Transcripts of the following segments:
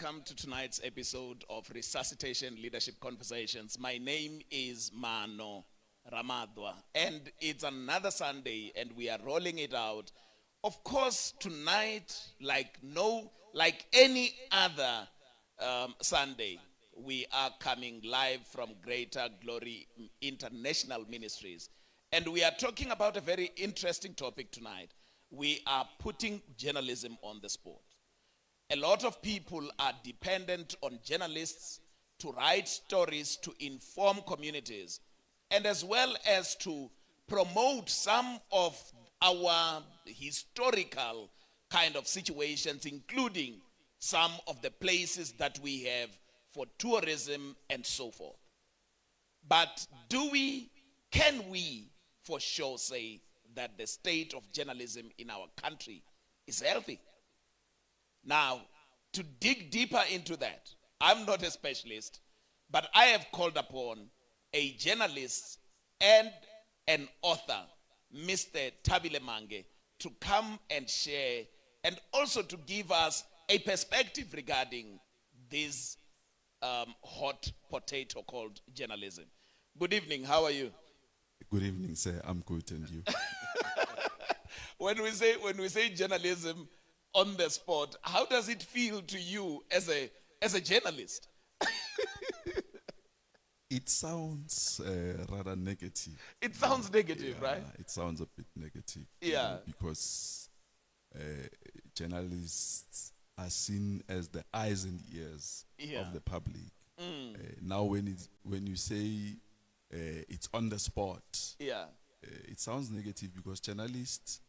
welcome to tonight's episode of Resuscitation Leadership Conversations. My name is Mano Ramadwa, and it's another Sunday, and we are rolling it out. Of course, tonight, like any other Sunday, we are coming live from Greater Glory International Ministries, and we are talking about a very interesting topic tonight. We are putting journalism on the spot. A lot of people are dependent on journalists to write stories, to inform communities, and as well as to promote some of our historical kind of situations, including some of the places that we have for tourism and so forth. But can we for sure say that the state of journalism in our country is healthy? Now, to dig deeper into that, I'm not a specialist, but I have called upon a journalist and an author, Mr. Thabile Mange, to come and share and also to give us a perspective regarding this hot potato called journalism. Good evening, how are you? Good evening, sir. I'm good, and you? When we say journalism on the spot, how does it feel to you as a journalist? It sounds rather negative. It sounds negative, Yeah, right? it sounds a bit negative. Yeah. Because journalists are seen as the eyes and ears Yeah. of the public. Now, when you say it's on the spot, Yeah. it sounds negative because journalists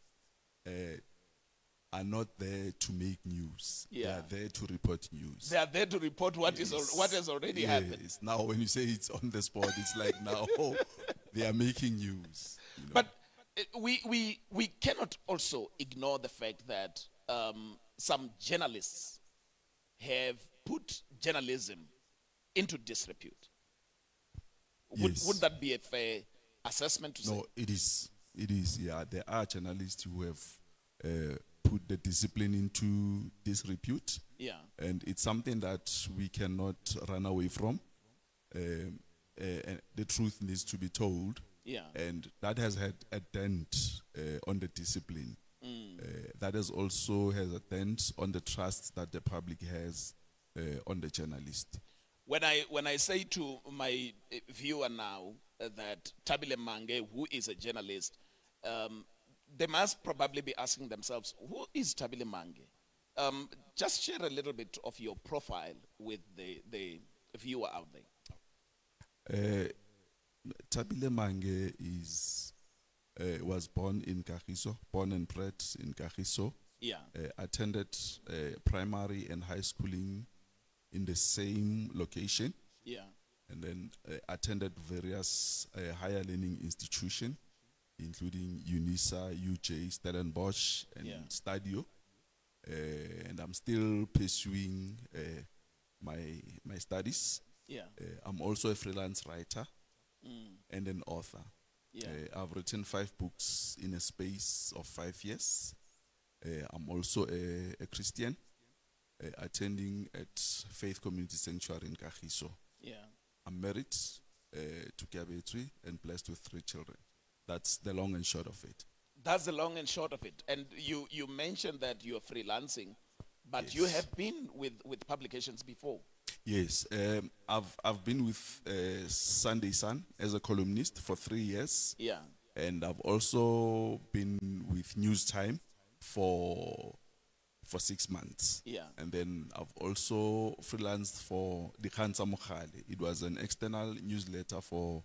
are not there to make news. Yeah. They are there to report news. They are there to report what has already happened. Yes. Now, when you say it's on the spot, it's like now they are making news. You know? But we cannot also ignore the fact that some journalists have put journalism into disrepute. Yes. Would that be a fair assessment to say? No, it is. It is. Yeah, there are journalists who have put the discipline into disrepute. Yeah. And it's something that we cannot run away from. And the truth needs to be told. Yeah. And that has had a dent on the discipline. That has a dent on the trust that the public has on the journalist. When I say to my viewer now that Thabile Mange, who is a journalist, they must probably be asking themselves, who is Thabile Mange? Just share a little bit of your profile with the viewer out there. Thabile Mange was born in Kagiso, born and bred in Kagiso. Yeah. Attended primary and high schooling in the same location. Yeah. And then attended various higher learning institutions, including UNISA, UJ, Stellenbosch, and Yeah. Stadio. And I'm still pursuing my studies. Yeah. I'm also a freelance writer and an author. Yeah. I've written 5 books in a space of 5 years. I'm also a Christian, attending at Faith Community Sanctuary in Kagiso. Yeah. I'm married to Kiabetwi and blessed with 3 children. That's the long and short of it. That's the long and short of it. And you mentioned that you're freelancing, but Yes. you have been with publications before. Yes, I've been with Sunday Sun as a columnist for 3 years. Yeah. And I've also been with News Time for 6 months. Yeah. And then I've also freelanced for the Khansa Mogale. It was an external newsletter for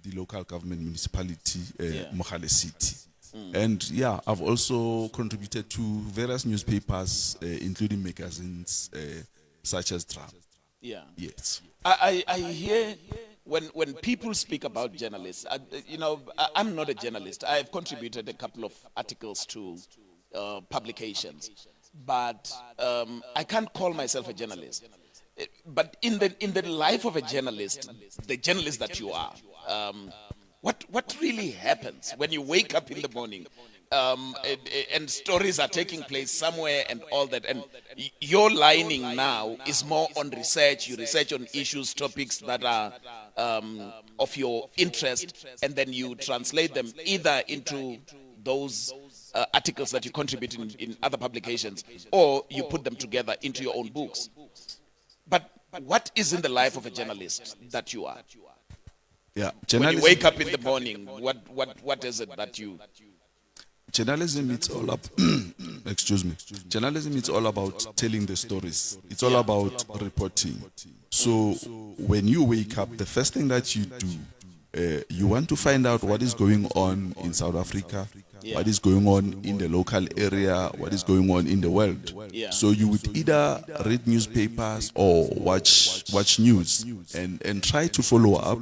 the local government municipality, Yeah. Mogale City. And yeah, I've also contributed to various newspapers, including magazines such as Drum. Yeah. Yes. I hear when people speak about journalists, I'm not a journalist. I've contributed a couple of articles to publications, but I can't call myself a journalist. But in the life of a journalist, the journalist that you are, what really happens when you wake up in the morning? and stories are taking place somewhere and all that. And your lining now is more on research. You research on issues, topics that are of your interest, and then you translate them either into those articles that you contribute in other publications, or you put them together into your own books. But what is in the life of a journalist that you are? Yeah, When journalism. you wake up in the morning, what is it that you... Journalism, it's all up. Excuse me. Journalism, it's all about telling the stories. It's all about reporting. So when you wake up, the first thing that you do, you want to find out what is going on in South Africa, what is going on in the local area, what is going on in the world. Yeah. So you would either read newspapers or watch news and try to follow up.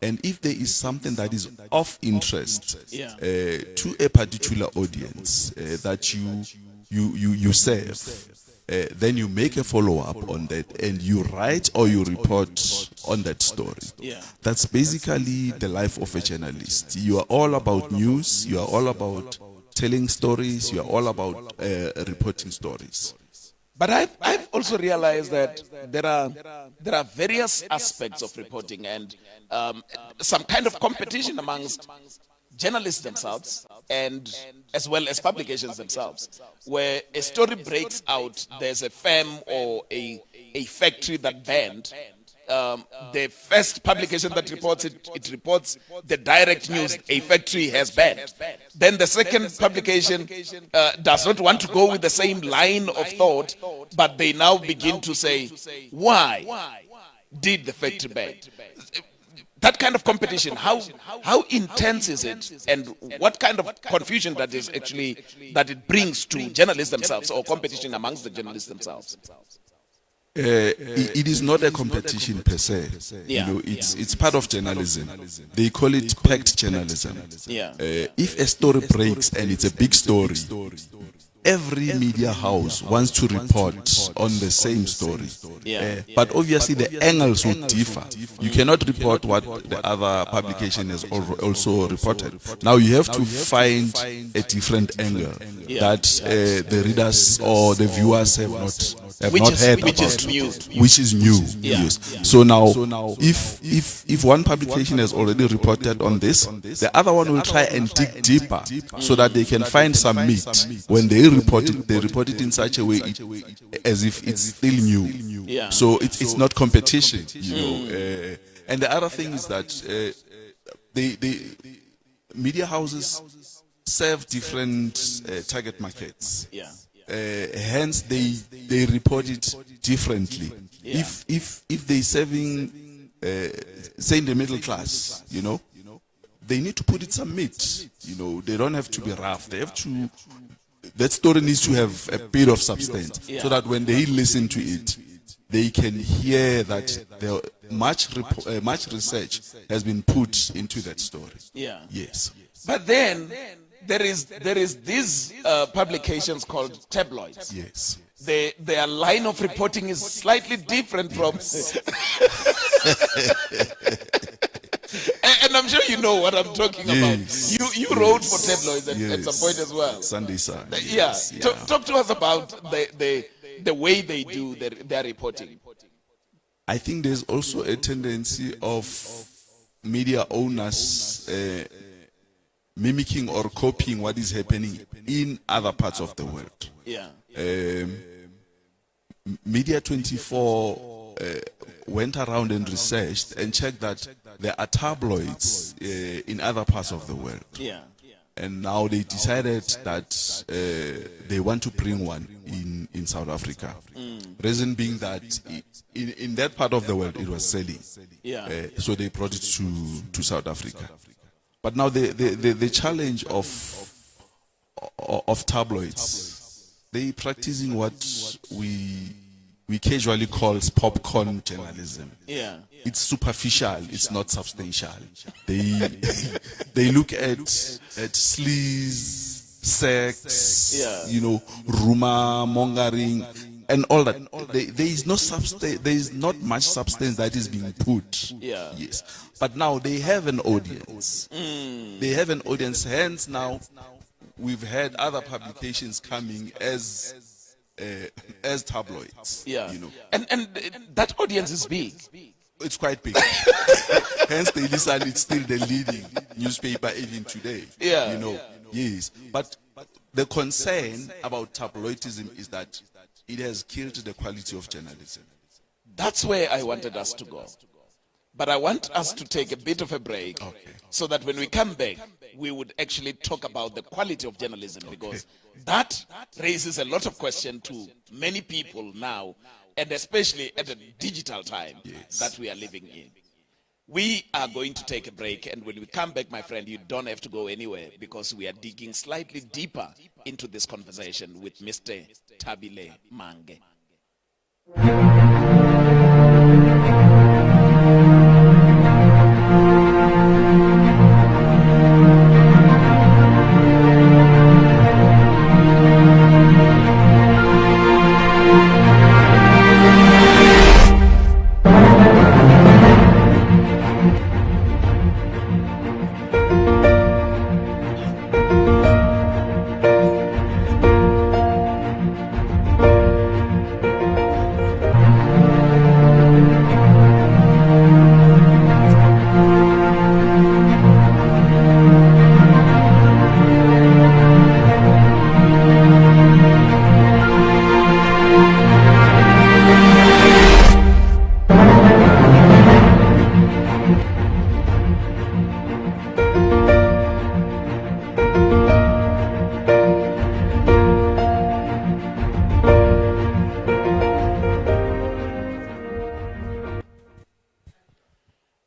And if there is something that is of interest to a particular audience that you serve, then you make a follow-up on that and you write or you report on that story. Yeah. That's basically the life of a journalist. You are all about news, you are all about telling stories, you are all about reporting stories. But I've also realized that there are various aspects of reporting and some kind of competition amongst journalists themselves and as well as publications themselves. Where a story breaks out, there's a firm or a factory that banned. The first publication that reports it reports the direct news a factory has banned. Then the second publication does not want to go with the same line of thought, but they now begin to say, why did the factory ban? That kind of competition, how intense is it, and what kind of confusion that it brings to journalists themselves, or competition amongst the journalists themselves? It is not a competition per se. Yeah. You know, it's part of journalism. They call it packed journalism. Yeah. If a story breaks and it's a big story, every media house wants to report on the same story. Yeah. But obviously the angles would differ. You cannot report what the other publication has also reported. Now you have to find a different angle that the readers or the viewers have not heard about. Which is new. Yeah. Yes. So now, if one publication has already reported on this, the other one will try and dig deeper so that they can find some meat. When they report it in such a way as if it's still new. Yeah. So it's not competition, you know. And the other thing is that the media houses serve different target markets. Yeah. Hence they report it differently. Yeah. If they serving say in the middle class, you know, they need to put it some meat. You know, they don't have to be rough. They have to. That story needs to have a bit of substance, so that when they listen to it, they can hear that much research has been put into that story. Yeah. Yes. But then there is these publications called tabloids. Yes. Their line of reporting is slightly different from. And I'm sure you know what I'm talking Yes. about. You wrote for tabloids at some point as well. Sunday Sun. Yeah. Yes. Talk to us about the way they do their reporting. I think there's also a tendency of media owners mimicking or copying what is happening in other parts of the world. Yeah. Media 24 went around and researched and checked that there are tabloids in other parts of the world. Yeah. And now they decided that they want to bring one in South Africa. Reason being that in that part of the world it was selling. Yeah. So they brought it to South Africa. But now the challenge of tabloids, they practicing what we casually call popcorn journalism. Yeah. It's superficial, it's not substantial. They look at sleaze, sex, you know, rumor mongering and all that. There is no substance, there is not much substance that is being put. Yeah. Yes. But now they have an audience. They have an audience, hence now we've had other publications coming as tabloids. Yeah. You know, And that audience is big. it's quite big. Hence, Daily Sun is still the leading newspaper even today. Yeah. You know, yes. But the concern about tabloidism is that it has killed the quality of journalism. That's where I wanted us to go. But I want us to take a bit of a break so that when we come back, we would actually talk about the quality of journalism, because that raises a lot of questions to many people now, and especially at the digital time that we are living in. We are going to take a break, and when we come back, my friend, you don't have to go anywhere, because we are digging slightly deeper into this conversation with Mr. Thabile Mange.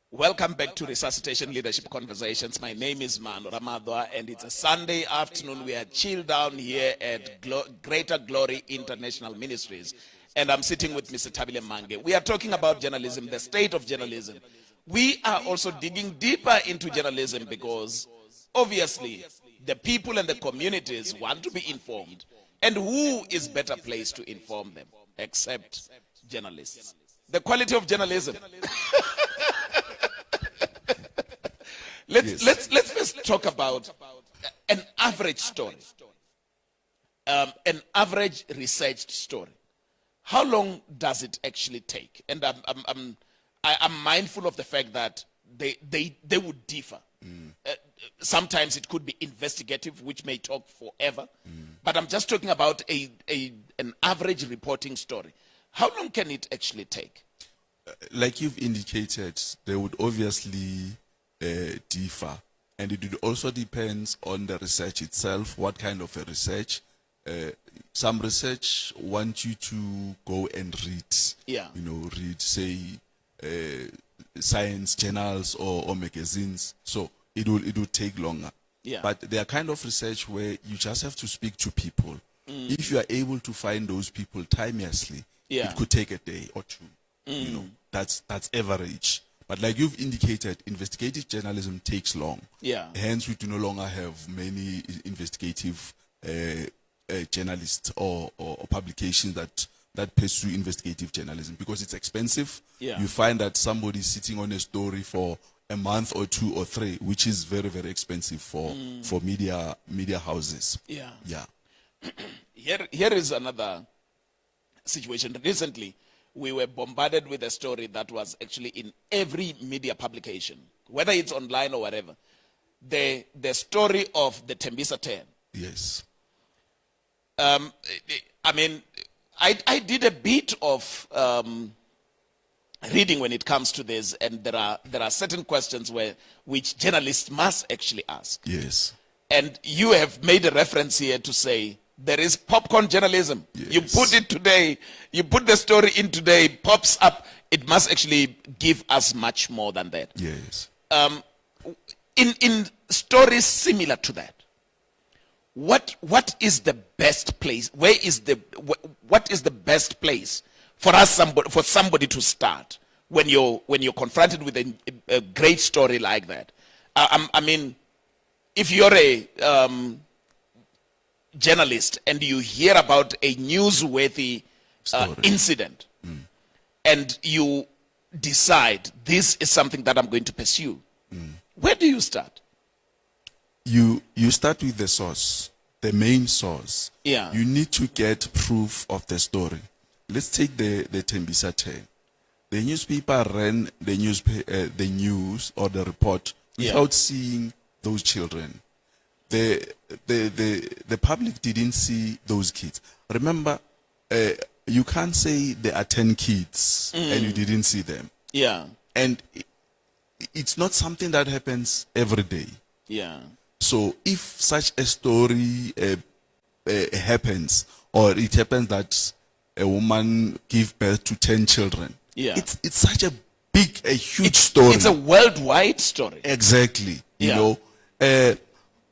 Welcome back to Resuscitation Leadership Conversations. My name is Mano Ramadwa, and it's a Sunday afternoon. We are chilled down here at Greater Glory International Ministries, and I'm sitting with Mr. Thabile Mange. We are talking about journalism, the state of journalism. We are also digging deeper into journalism because, obviously, the people and the communities want to be informed. And who is better placed to inform them except journalists? The quality of journalism. Let's first talk about an average story, an average researched story. How long does it actually take? And I'm mindful of the fact that they would differ. Sometimes it could be investigative, which may talk forever. But I'm just talking about an average reporting story. How long can it actually take? Like you've indicated, they would obviously differ, and it also depends on the research itself. What kind of a research? Some research want you to go and read. Read, say, science journals or magazines. So it will take longer. But there are kind of research where you just have to speak to people. If you are able to find those people timelessly, it could take a day or two. That's average. But like you've indicated, investigative journalism takes long. Hence, we do no longer have many investigative journalists or publications that pursue investigative journalism because it's expensive. You find that somebody is sitting on a story for a month or 2 or 3, which is very, very expensive for media houses. Here is another situation. Recently, we were bombarded with a story that was actually in every media publication, whether it's online or whatever. The story of the Tembisa 10. Yes. I mean, I did a bit of reading when it comes to this, and there are certain questions which journalists must actually ask. Yes. And you have made a reference here to say there is popcorn journalism. Yes. You put it today, you put the story in today, pops up. It must actually give us much more than that. Yes. In stories similar to that, what is the best place? What is the best place for somebody to start when you're confronted with a great story like that? I mean, if you're a journalist and you hear about a newsworthy incident, and you decide this is something that I'm going to pursue, where do you start? You start with the source. the main source. Yeah. You need to get proof of the story. Let's take the Tembisa 10. The newspaper ran the news or the report without seeing those children. The public didn't see those kids. Remember, you can't say there are 10 kids and you didn't see them. Yeah. And it's not something that happens every day. Yeah. So if such a story happens, or it happens that a woman gives birth to 10 children, it's such a huge story. It's a worldwide story. Exactly. You know.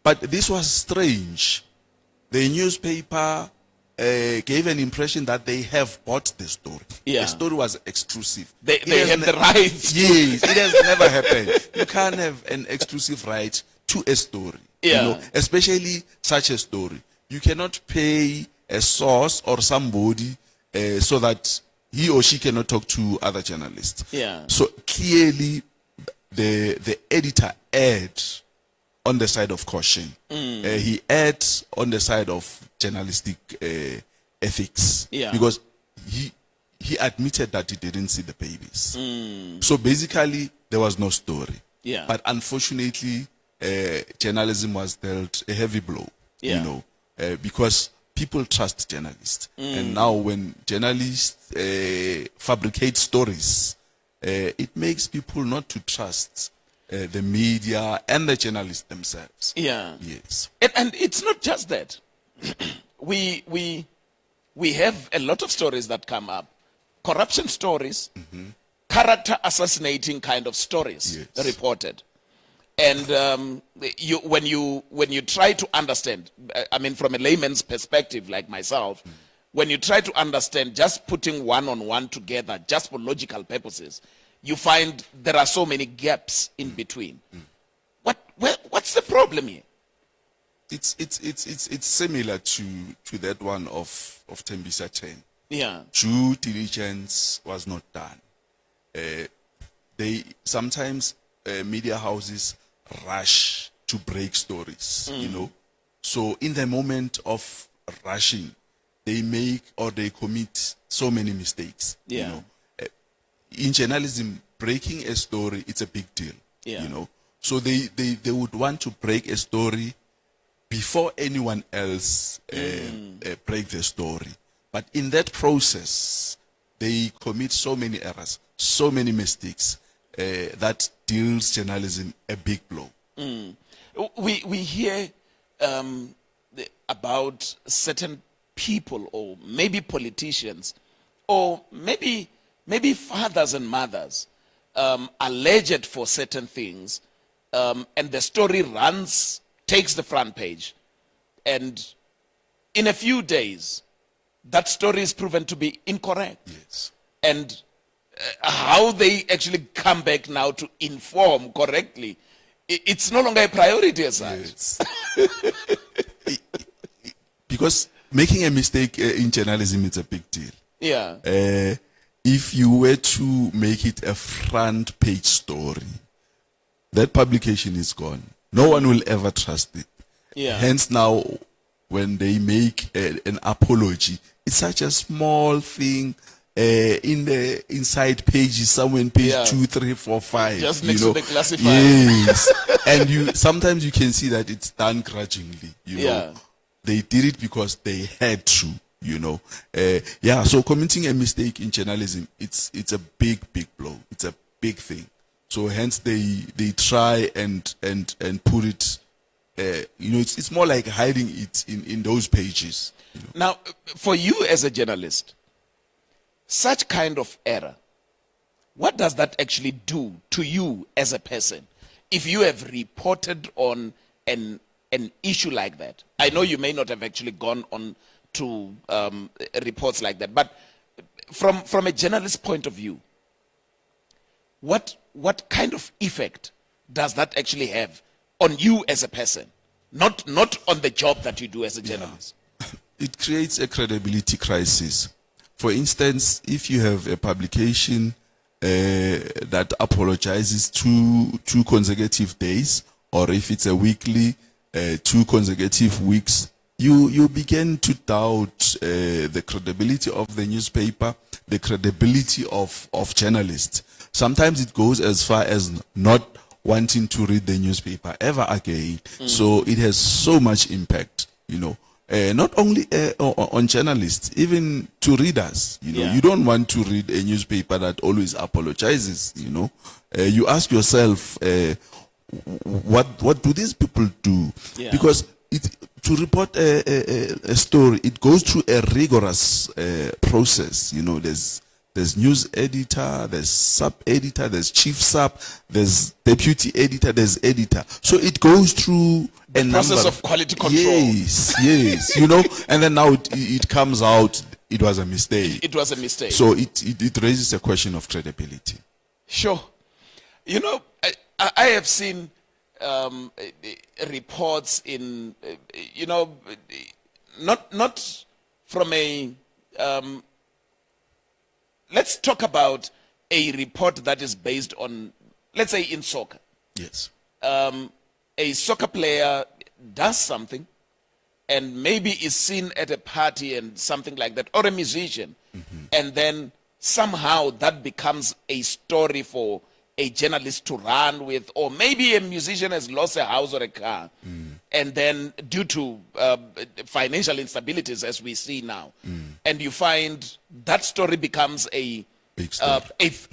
But this was strange. The newspaper gave an impression that they have bought the story. Yeah. The story was exclusive. They have the rights. Yes, it has never happened. You can't have an exclusive right to a story. Yeah. You know, especially such a story. You cannot pay a source or somebody so that he or she cannot talk to other journalists. Yeah. So clearly, the editor erred on the side of caution. He erred on the side of journalistic ethics. Yeah. Because he admitted that he didn't see the babies. So basically, there was no story. Yeah. But unfortunately, journalism was dealt a heavy blow. Yeah. You know, because people trust journalists. And now when journalists fabricate stories, it makes people not to trust the media and the journalists themselves. Yeah. Yes. And it's not just that. we have a lot of stories that come up. Corruption stories, character assassinating kind of stories reported. And when you try to understand, I mean, from a layman's perspective like myself, when you try to understand just putting one on one together just for logical purposes, you find there are so many gaps in between. What's the problem here? It's similar to that one of Tembisa 10. Yeah. Due diligence was not done. They sometimes media houses rush to break stories, you know. So in the moment of rushing, they make or they commit so many mistakes. Yeah. You know, in journalism, breaking a story, it's a big deal. Yeah. You know, so they would want to break a story before anyone else break the story. But in that process, they commit so many errors, so many mistakes that deals journalism a big blow. We hear about certain people, or maybe politicians, or maybe fathers and mothers alleged for certain things, and the story takes the front page, and in a few days, that story is proven to be incorrect. Yes. And how they actually come back now to inform correctly, it's no longer a priority as such. Yes. Because making a mistake in journalism is a big deal. Yeah. If you were to make it a front page story, that publication is gone. No one will ever trust it. Yeah. Hence now, when they make an apology, it's such a small thing. In the inside pages, somewhere in page 2, 3, 4, 5. Just next to the classifier. Yes. And sometimes you can see that it's done grudgingly. You know, they did it because they had to. You know, so committing a mistake in journalism, it's a big blow. It's a big thing. So hence they try and put it. You know, it's more like hiding it in those pages. You know? Now, for you as a journalist, such kind of error, what does that actually do to you as a person? If you have reported on an issue like that, I know you may not have actually gone on to reports like that, but from a journalist point of view, what kind of effect does that actually have on you as a person, not on the job that you do as a journalist? It creates a credibility crisis. For instance, if you have a publication that apologizes 2 consecutive days, or if it's a weekly, 2 consecutive weeks, you begin to doubt the credibility of the newspaper, the credibility of journalists. Sometimes it goes as far as not wanting to read the newspaper ever again. So it has so much impact, not only on journalists, even to readers. You don't want to read a newspaper that always apologizes. You ask yourself, what do these people do? Because to report a story, it goes through a rigorous process. There's news editor, there's sub editor, there's chief sub, there's deputy editor, there's editor. So it goes through a process of quality control. Yes, and then now it comes out, it was a mistake. It was a mistake. So it raises a question of credibility. Sure. I have seen reports in, not from a, let's talk about a report that is based on, let's say in soccer. Yes. A soccer player does something and maybe is seen at a party and something like that, or a musician, and then somehow that becomes a story for a journalist to run with, or maybe a musician has lost a house or a car, and then due to financial instabilities, as we see now, and you find that story becomes a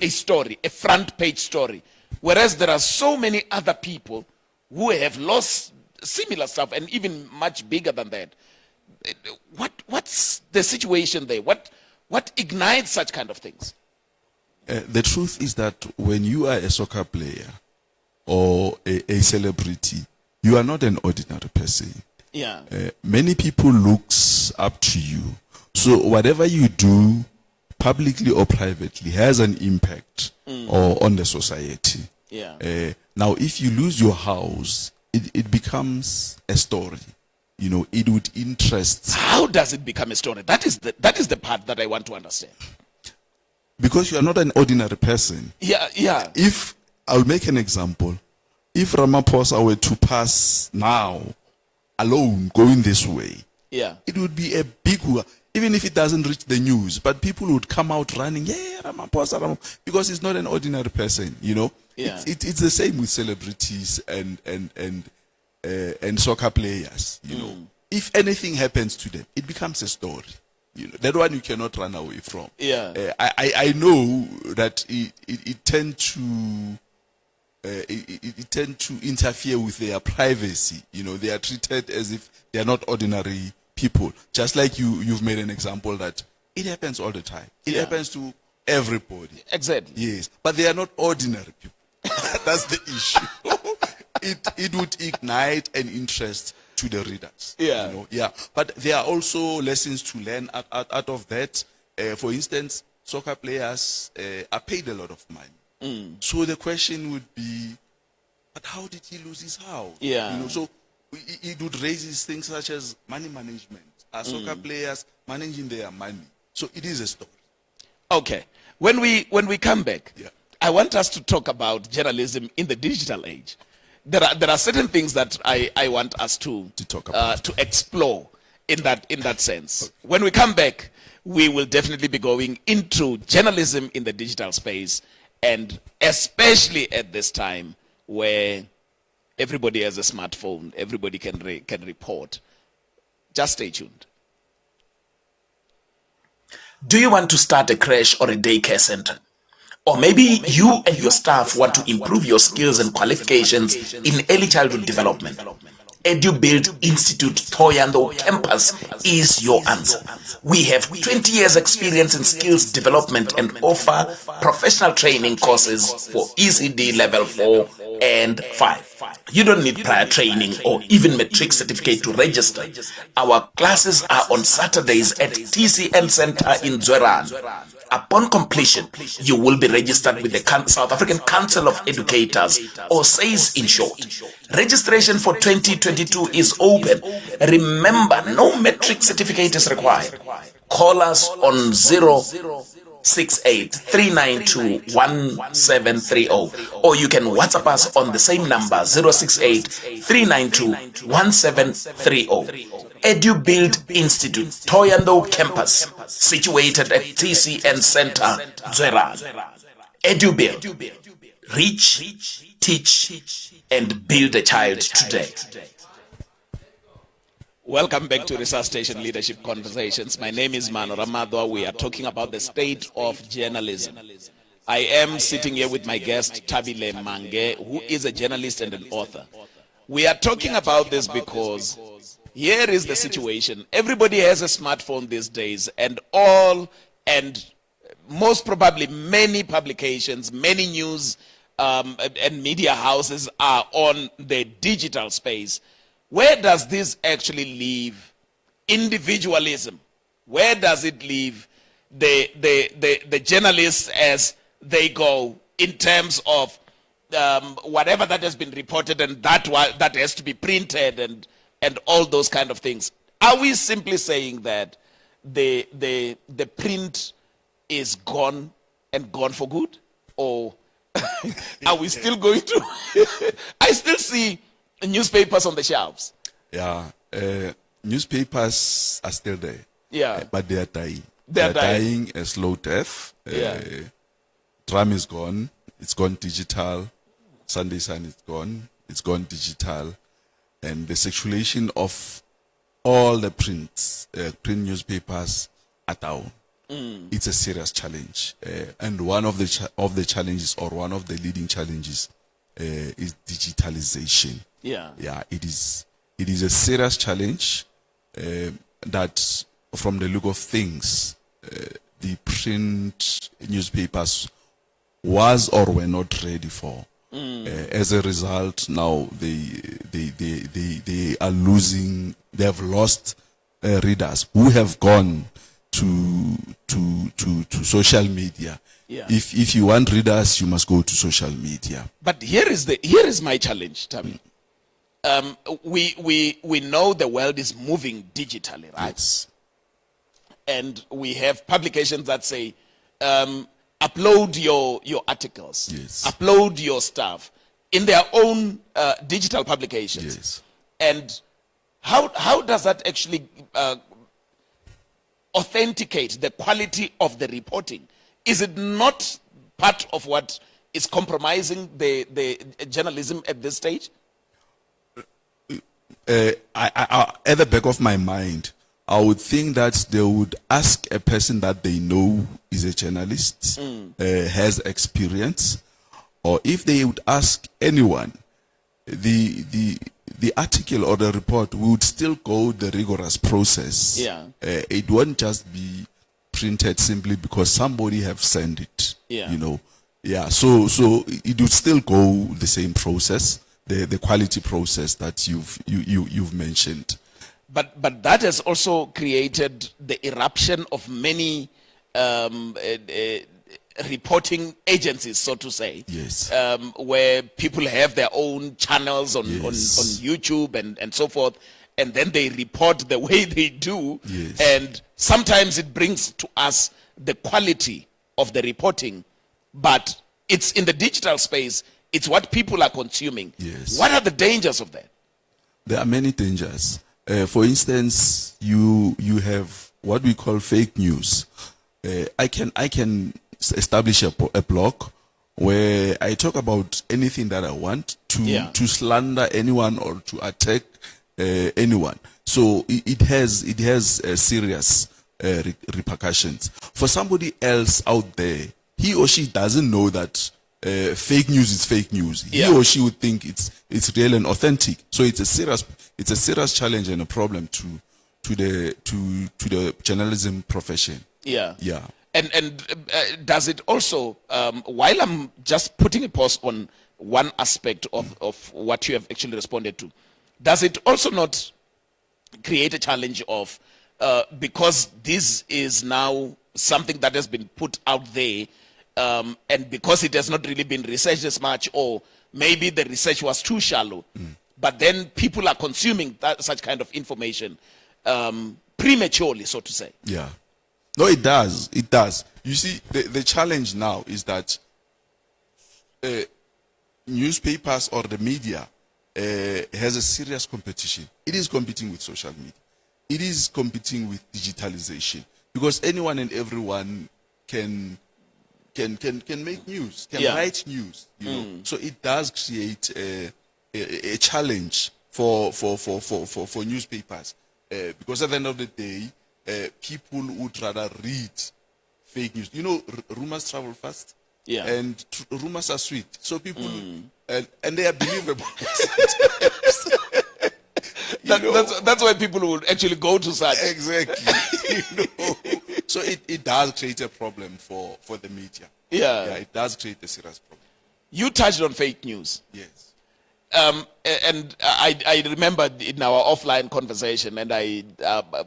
story, a front page story, whereas there are so many other people who have lost similar stuff and even much bigger than that. What's the situation there? What ignites such kind of things? The truth is that when you are a soccer player or a celebrity, you are not an ordinary person. Yeah. Many people looks up to you. So whatever you do, publicly or privately, has an impact on the society. Yeah. Now, if you lose your house, it becomes a story. It would interest. How does it become a story? That is the part that I want to understand. Because you are not an ordinary person. Yeah. If I'll make an example, if Ramaphosa were to pass now, alone, going this way, it would be a big hoo-ha. Even if it doesn't reach the news, but people would come out running, Ramaphosa, because he's not an ordinary person. It's the same with celebrities and soccer players. If anything happens to them, it becomes a story. That one you cannot run away from. I know that it tend to interfere with their privacy. They are treated as if they are not ordinary people. Just like you've made an example that it happens all the time. It happens to everybody. Exactly. Yes, but they are not ordinary people. That's the issue. It would ignite an interest to the readers. But there are also lessons to learn out of that. For instance, soccer players are paid a lot of money. So the question would be, but how did he lose his house? So it would raise these things such as money management. Are soccer players managing their money? So it is a story. Okay. When we come back, I want us to talk about journalism in the digital age. There are certain things that I want us to talk about, to explore in that sense. Okay. When we come back, we will definitely be going into journalism in the digital space, and especially at this time where everybody has a smartphone, everybody can report. Just stay tuned. Do you want to start a creche or a daycare center? Or maybe you and your staff want to improve your skills and qualifications in early childhood development. EduBuild Institute Thohoyandou campus is your answer. We have 20 years experience in skills development and offer professional training courses for ECD level 4 and 5. You don't need prior training or even matric certificate to register. Our classes are on Saturdays at TCN Center in Zweran. Upon completion, you will be registered with the South African Council of Educators, or SAIS in short. Registration for 2022 is open. Remember, no matric certificate is required. Call us on 068-392-1730. Or you can WhatsApp us on the same number, 068-392-1730. EduBuild Institute, Toyando Campus, situated at TCN Center, Zeran. EduBuild. Reach, teach, and build a child today. Welcome back to Resuscitation Leadership Conversations. My name is Mano Ramadwa. We are talking about the state of journalism. I am sitting here with my guest, Thabile Mange, who is a journalist and an author. We are talking about this because here is the situation. Everybody has a smartphone these days, and most probably many publications, many news and media houses are on the digital space. Where does this actually leave individualism? Where does it leave the journalists as they go in terms of whatever that has been reported and that has to be printed and all those kind of things? Are we simply saying that the print is gone and gone for good? Or are we still going to? I still see newspapers on the shelves. Yeah, newspapers are still there. Yeah, but they are dying. They are dying a slow death. Tram is gone. It's gone digital. Sunday Sun is gone. It's gone digital. And the circulation of all the print newspapers are down. It's a serious challenge, and one of the challenges, or one of the leading challenges, is digitalization. Yeah, it is a serious challenge that, from the look of things, the print newspapers was or were not ready for. As a result, now they are losing. They have lost readers who have gone to social media. If you want readers, you must go to social media. But here is my challenge, Thabile. We know the world is moving digitally, right? Yes. And we have publications that say, upload your articles, yes, upload your stuff in their own digital publications. Yes. And how does that actually authenticate the quality of the reporting? Is it not part of what is compromising the journalism at this stage? At the back of my mind, I would think that they would ask a person that they know is a journalist, has experience, or if they would ask anyone, the article or the report would still go the rigorous process. It won't just be printed simply because somebody have sent it. So it would still go the same process, the quality process that you've mentioned. But that has also created the eruption of many reporting agencies, so to say. Yes. Where people have their own channels on YouTube and so forth, and then they report the way they do. Yes. And sometimes it brings to us the quality of the reporting, but it's in the digital space, it's what people are consuming. Yes. What are the dangers of that? There are many dangers. For instance, you have what we call fake news. I can establish a blog where I talk about anything that I want to slander anyone or to attack anyone. So it has serious repercussions. For somebody else out there, he or she doesn't know that fake news is fake news. He or she would think it's real and authentic. So it's a serious challenge and a problem to the journalism profession. And does it also, while I'm just putting a pause on one aspect of what you have actually responded to, does it also not create a challenge of, because this is now something that has been put out there, and because it has not really been researched as much, or maybe the research was too shallow, but then people are consuming such kind of information prematurely, so to say? No, it does. It does. You see, the challenge now is that newspapers or the media has a serious competition. It is competing with social media. It is competing with digitalization, because anyone and everyone can make news, can write news. You know, so it does create a challenge for newspapers, because at the end of the day, people would rather read fake news. You know, rumors travel fast. Yeah. And rumors are sweet. So people, and they are believable. That's why people would actually go to such. Exactly. You know? So it does create a problem for the media. Yeah. Yeah, it does create a serious problem. You touched on fake news. Yes. And I remember in our offline conversation, and I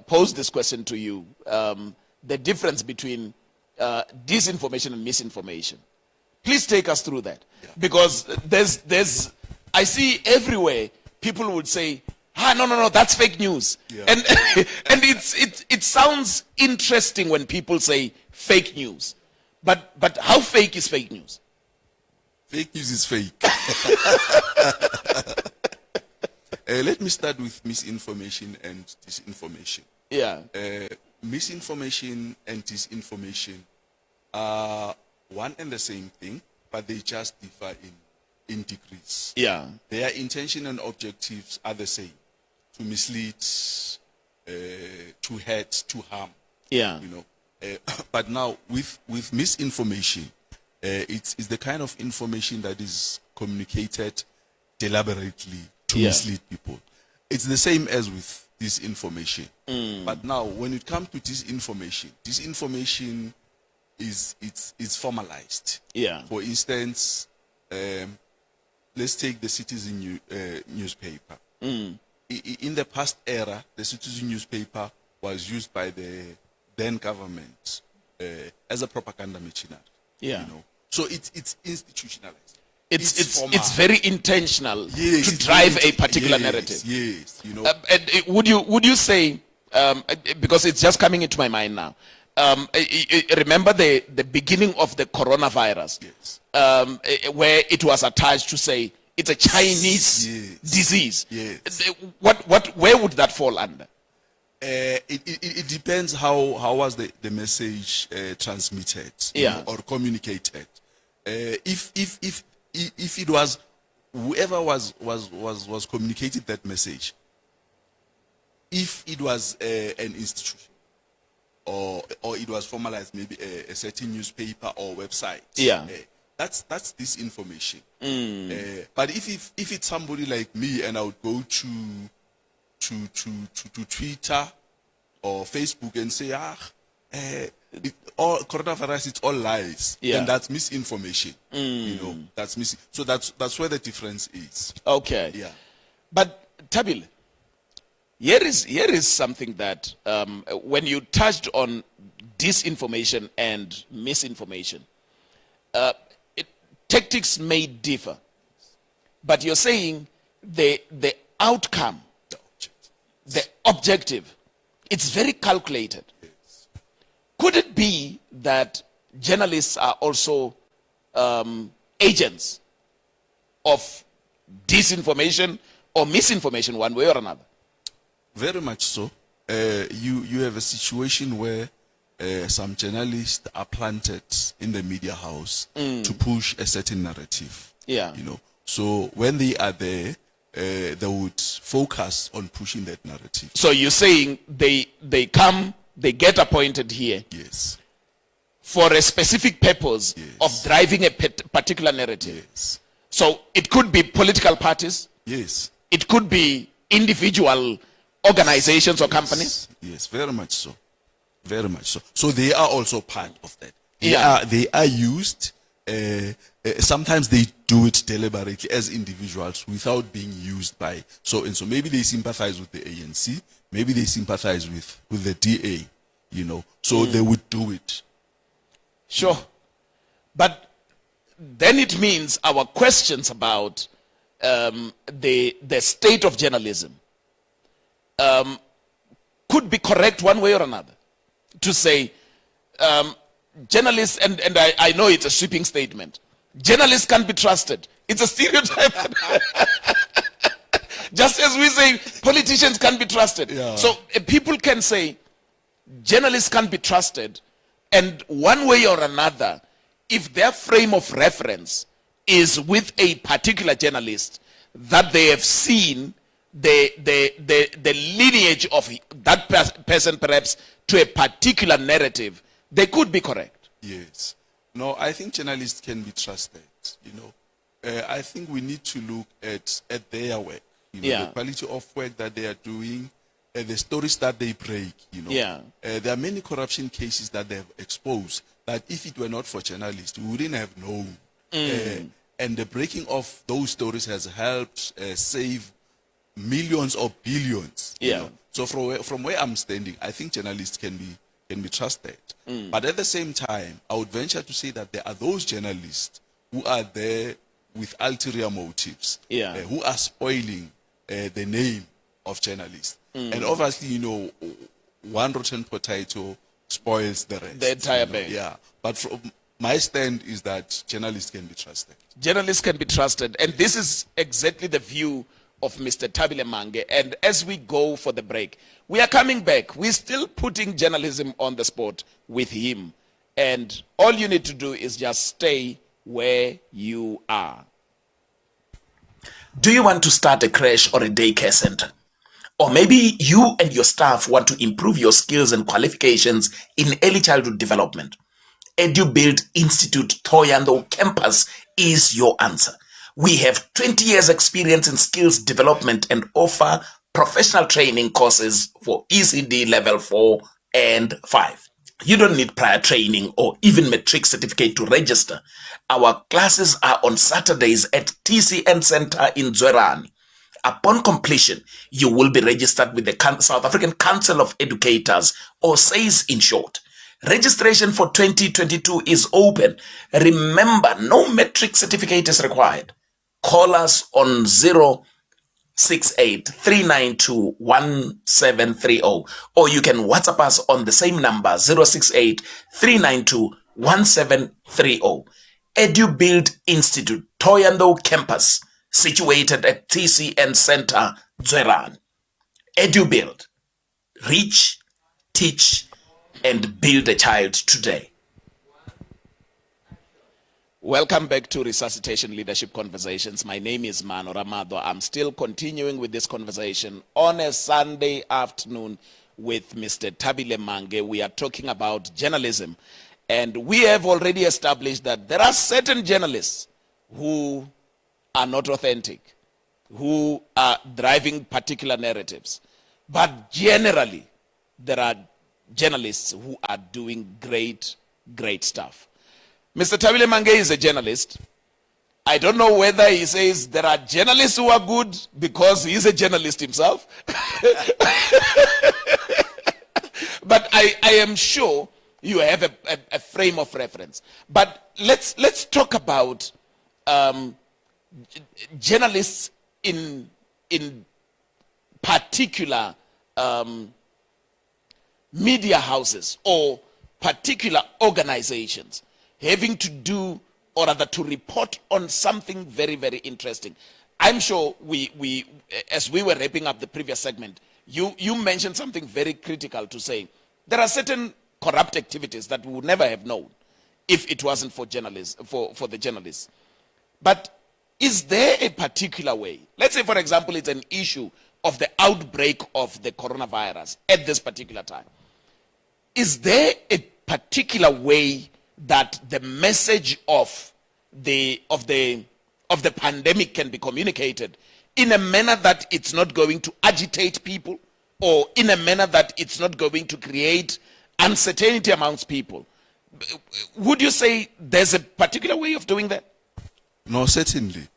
posed this question to you, the difference between disinformation and misinformation. Please take us through that. Yeah. Because there's I see everywhere people would say, no, that's fake news. Yeah. And and it sounds interesting when people say fake news. But how fake is fake news? Fake news is fake. Let me start with misinformation and disinformation. Yeah. Misinformation and disinformation are one and the same thing, but they just differ in degrees. Yeah. Their intention and objectives are the same: to mislead, to hurt, to harm. Yeah. You know, but now with misinformation, it's the kind of information that is communicated deliberately to mislead people. It's the same as with disinformation. But now, when it comes to disinformation is formalized. Yeah. For instance, let's take the Citizen newspaper. In the past era, the Citizen newspaper was used by the then government as a propaganda machinery. Yeah. You know, so it's institutionalized. It's very intentional Yes, to drive a particular narrative. Yes, you know. Would you say, because it's just coming into my mind now, remember the beginning of the coronavirus, Yes. Where it was attached to say it's a Chinese disease. Yes. Where would that fall under? It depends how was the message transmitted, you know, or communicated. If it was whoever was communicating that message, if it was an institution or it was formalized, maybe a certain newspaper or website, that's disinformation. But if it's somebody like me and I would go to Twitter or Facebook and say, all coronavirus, it's all lies, then that's misinformation. You know, that's missing. So that's where the difference is. Okay. Yeah. But Thabile, here is something that when you touched on disinformation and misinformation, tactics may differ, but you're saying the outcome, the objective, it's very calculated. Yes. Could it be that journalists are also agents of disinformation or misinformation one way or another? Very much so. You have a situation where some journalists are planted in the media house to push a certain narrative. Yeah. You know, so when they are there, they would focus on pushing that narrative. So you're saying they come, they get appointed here. Yes. For a specific purpose of driving a particular narrative. Yes. So it could be political parties. Yes. It could be individual organizations or companies. Yes, very much so. Very much so. So they are also part of that. They are used. Sometimes they do it deliberately as individuals without being used by so and so. Maybe they sympathize with the ANC. Maybe they sympathize with the DA. You know, so they would do it. Sure. But then it means our questions about the state of journalism could be correct one way or another. To say journalists, and I know it's a sweeping statement, journalists can't be trusted. It's a stereotype. Just as we say politicians can't be trusted. Yeah. So people can say journalists can't be trusted, and one way or another, if their frame of reference is with a particular journalist that they have seen the lineage of that person perhaps to a particular narrative, they could be correct. Yes. No, I think journalists can be trusted. I think we need to look at their work. The quality of work that they are doing, the stories that they break. There are many corruption cases that they have exposed that if it were not for journalists, we wouldn't have known. And the breaking of those stories has helped save millions or billions. So from where I'm standing, I think journalists can be trusted. But at the same time, I would venture to say that there are those journalists who are there with ulterior motives, who are spoiling the name of journalists. And obviously, one rotten potato spoils the rest. The entire bag. Yeah. But from my stand is that journalists can be trusted. Journalists can be trusted. And this is exactly the view of Mr. Thabile Mange. And as we go for the break, we are coming back. We're still putting journalism on the spot with him. And all you need to do is just stay where you are. Do you want to start a creche or a daycare center? Or maybe you and your staff want to improve your skills and qualifications in early childhood development. EduBuild Institute Thohoyandou campus is your answer. We have 20 years experience in skills development and offer professional training courses for ECD level 4 and 5. You don't need prior training or even matric certificate to register. Our classes are on Saturdays at TCN Center in Zwerani. Upon completion, you will be registered with the South African Council of Educators, or SAIS in short. Registration for 2022 is open. Remember, no matric certificate is required. Call us on 068-392-1730, or you can WhatsApp us on the same number, 068-392-1730. EduBuild Institute, Thohoyandou campus, situated at TCN Center, Zwerani. EduBuild. Reach, teach, and build a child today. Welcome back to Resuscitation Leadership Conversations. My name is Mano Ramadwa. I'm still continuing with this conversation on a Sunday afternoon with Mr. Thabile Mange. We are talking about journalism. And we have already established that there are certain journalists who are not authentic, who are driving particular narratives. But generally, there are journalists who are doing great, great stuff. Mr. Thabile Mange is a journalist. I don't know whether he says there are journalists who are good because he's a journalist himself. But I am sure you have a frame of reference. But let's talk about journalists in particular media houses or particular organizations having to do, or rather to report on something very, very interesting. I'm sure we as we were wrapping up the previous segment, you mentioned something very critical to say. There are certain corrupt activities that we would never have known if it wasn't for journalists, for the journalists. But is there a particular way? Let's say, for example, it's an issue of the outbreak of the coronavirus at this particular time. Is there a particular way that the message of the pandemic can be communicated in a manner that it's not going to agitate people, or in a manner that it's not going to create uncertainty amongst people? Would you say there's a particular way of doing that? No, certainly.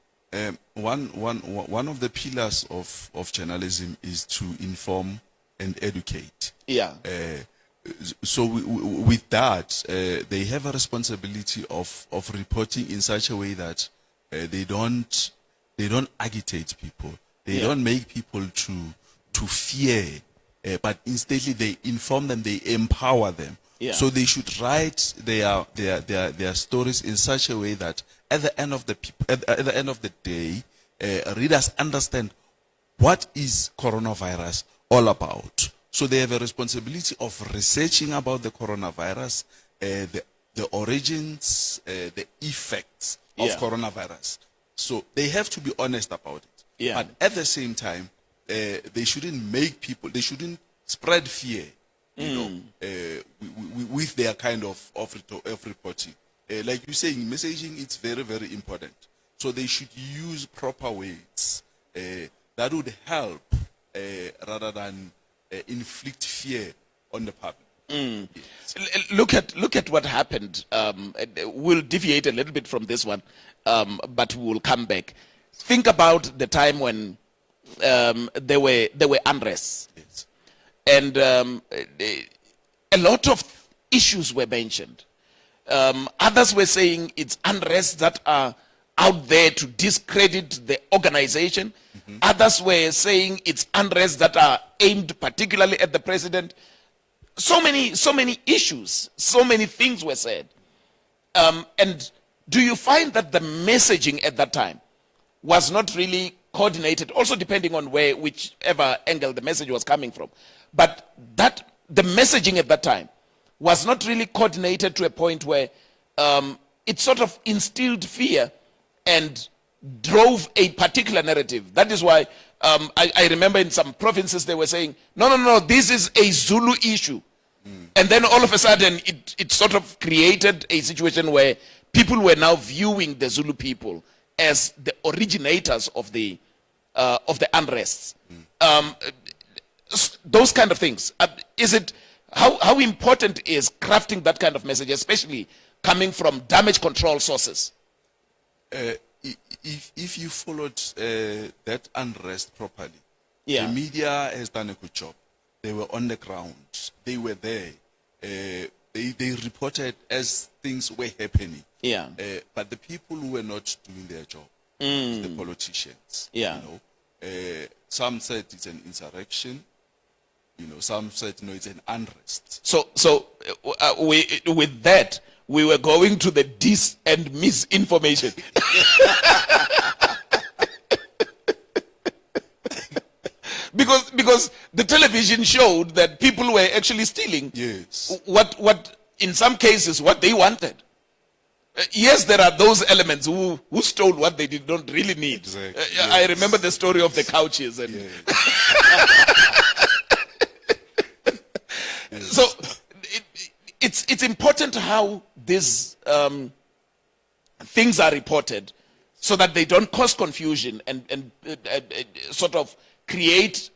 One of the pillars of journalism is to inform and educate. Yeah. So with that, they have a responsibility of reporting in such a way that they don't agitate people. They don't make people to fear, but instead they inform them, they empower them. Yeah. So they should write their stories in such a way that at the end of the end of the day, readers understand what is coronavirus all about. So they have a responsibility of researching about the coronavirus, the origins, the effects of Yeah. coronavirus. So they have to be honest about it. Yeah. But at the same time, they shouldn't spread fear, you know, with their kind of reporting. Like you saying, messaging, it's very, very important. So they should use proper words that would help rather than inflict fear on the public. Yes. Look at what happened. We'll deviate a little bit from this one, but we will come back. Think about the time when there were unrests, Yes. and a lot of issues were mentioned. Others were saying it's unrest that are out there to discredit the organization. Others were saying it's unrest that are aimed particularly at the president. So many issues, so many things were said. And do you find that the messaging at that time was not really coordinated, also depending on whichever angle the message was coming from, but that the messaging at that time was not really coordinated to a point where it sort of instilled fear and drove a particular narrative? That is why I remember in some provinces they were saying, no, this is a Zulu issue. And then all of a sudden it sort of created a situation where people were now viewing the Zulu people as the originators of the unrests. Those kind of things. How important is crafting that kind of message, especially coming from damage control sources? If you followed that unrest properly, Yeah. the media has done a good job. They were on the ground. They were there. They reported as things were happening. Yeah. But the people who were not doing their job, the politicians, Yeah. you know, some said it's an insurrection. You know, some said no, it's an unrest. So with that, we were going to the dis and misinformation. because the television showed that people were actually stealing. Yes. What in some cases what they wanted. Yes, there are those elements who stole what they did not really need. Exactly. I remember the story of the couches and so it's important how these things are reported so that they don't cause confusion and sort of create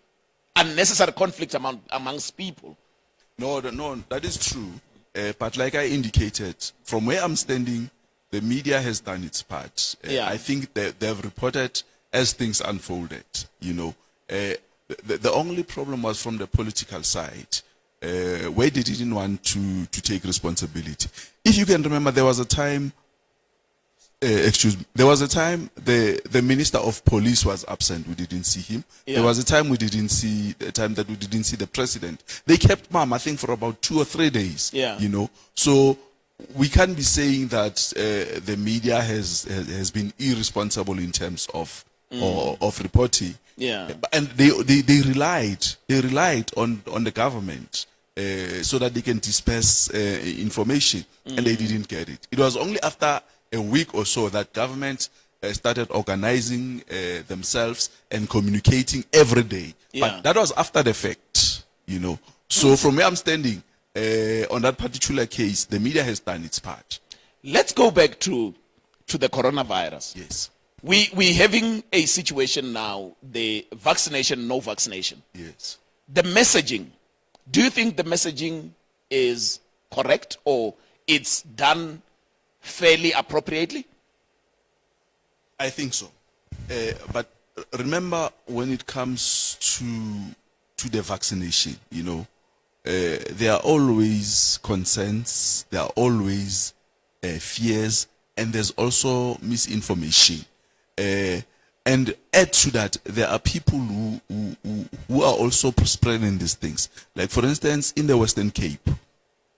unnecessary conflict amongst people. No, that is true. But like I indicated, from where I'm standing, the media has done its part. Yeah. I think they've reported as things unfolded. You know, the only problem was from the political side, where they didn't want to take responsibility. If you can remember, there was a time. There was a time the minister of police was absent. We didn't see him. Yeah. There was a time we didn't see the president. They kept mum, I think, for about 2 or 3 days. Yeah. You know, so we can't be saying that the media has been irresponsible in terms of reporting. Yeah. And they relied on the government so that they can disperse information, and they didn't get it. It was only after a week or so that government started organizing themselves and communicating every day. Yeah. But that was after the fact, you know. So from where I'm standing, on that particular case, the media has done its part. Let's go back to the coronavirus. Yes. We having a situation now, the vaccination, no vaccination. Yes. The messaging, do you think the messaging is correct or it's done fairly appropriately? I think so. But remember, when it comes to the vaccination, you know, there are always concerns, there are always fears, and there's also misinformation. And add to that, there are people who are also spreading these things. Like, for instance, in the Western Cape,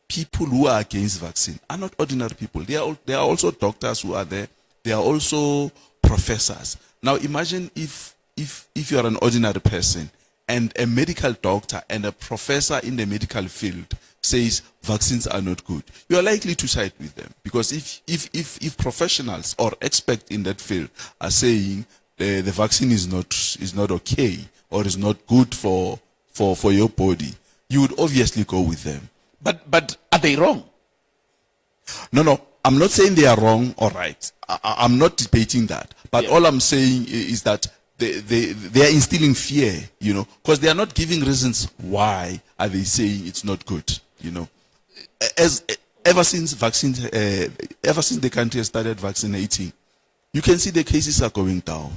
people who are against vaccine are not ordinary people. There are also doctors who are there. There are also professors. Now imagine if you are an ordinary person and a medical doctor and a professor in the medical field says vaccines are not good, you are likely to side with them, because if professionals or experts in that field are saying the vaccine is not okay or is not good for your body, you would obviously go with them. But are they wrong? No, I'm not saying they are wrong or right. I'm not debating that. But all I'm saying is that they are instilling fear, because they are not giving reasons why are they saying it's not good, Ever since the country has started vaccinating, you can see the cases are going down,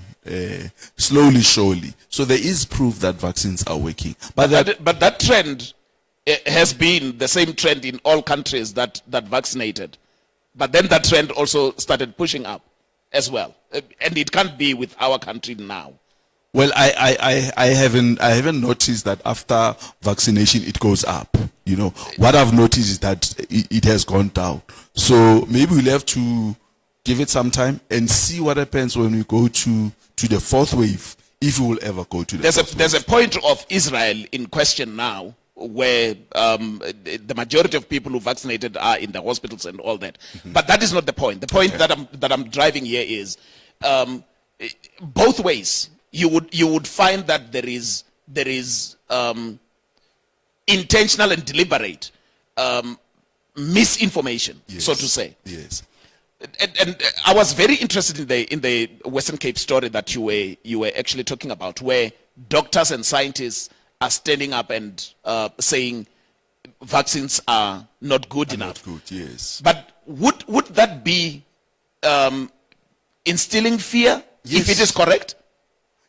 slowly, surely. So there is proof that vaccines are working. But that trend has been the same trend in all countries that vaccinated. But then that trend also started pushing up as well. And it can't be with our country now. Well, I haven't noticed that after vaccination it goes up. What I've noticed is that it has gone down. So maybe we'll have to give it some time and see what happens when we go to the fourth wave, if we will ever go to the fourth wave. There's a point of Israel in question now, where the majority of people who vaccinated are in the hospitals and all that. Mm-hmm. But that is not the point. The point that I'm driving here is both ways. You would find that there is intentional and deliberate misinformation, so to say. Yes. And I was very interested in the Western Cape story that you were actually talking about, where doctors and scientists are standing up and saying vaccines are not good enough. Not good, yes. But would that be instilling fear, if it is correct?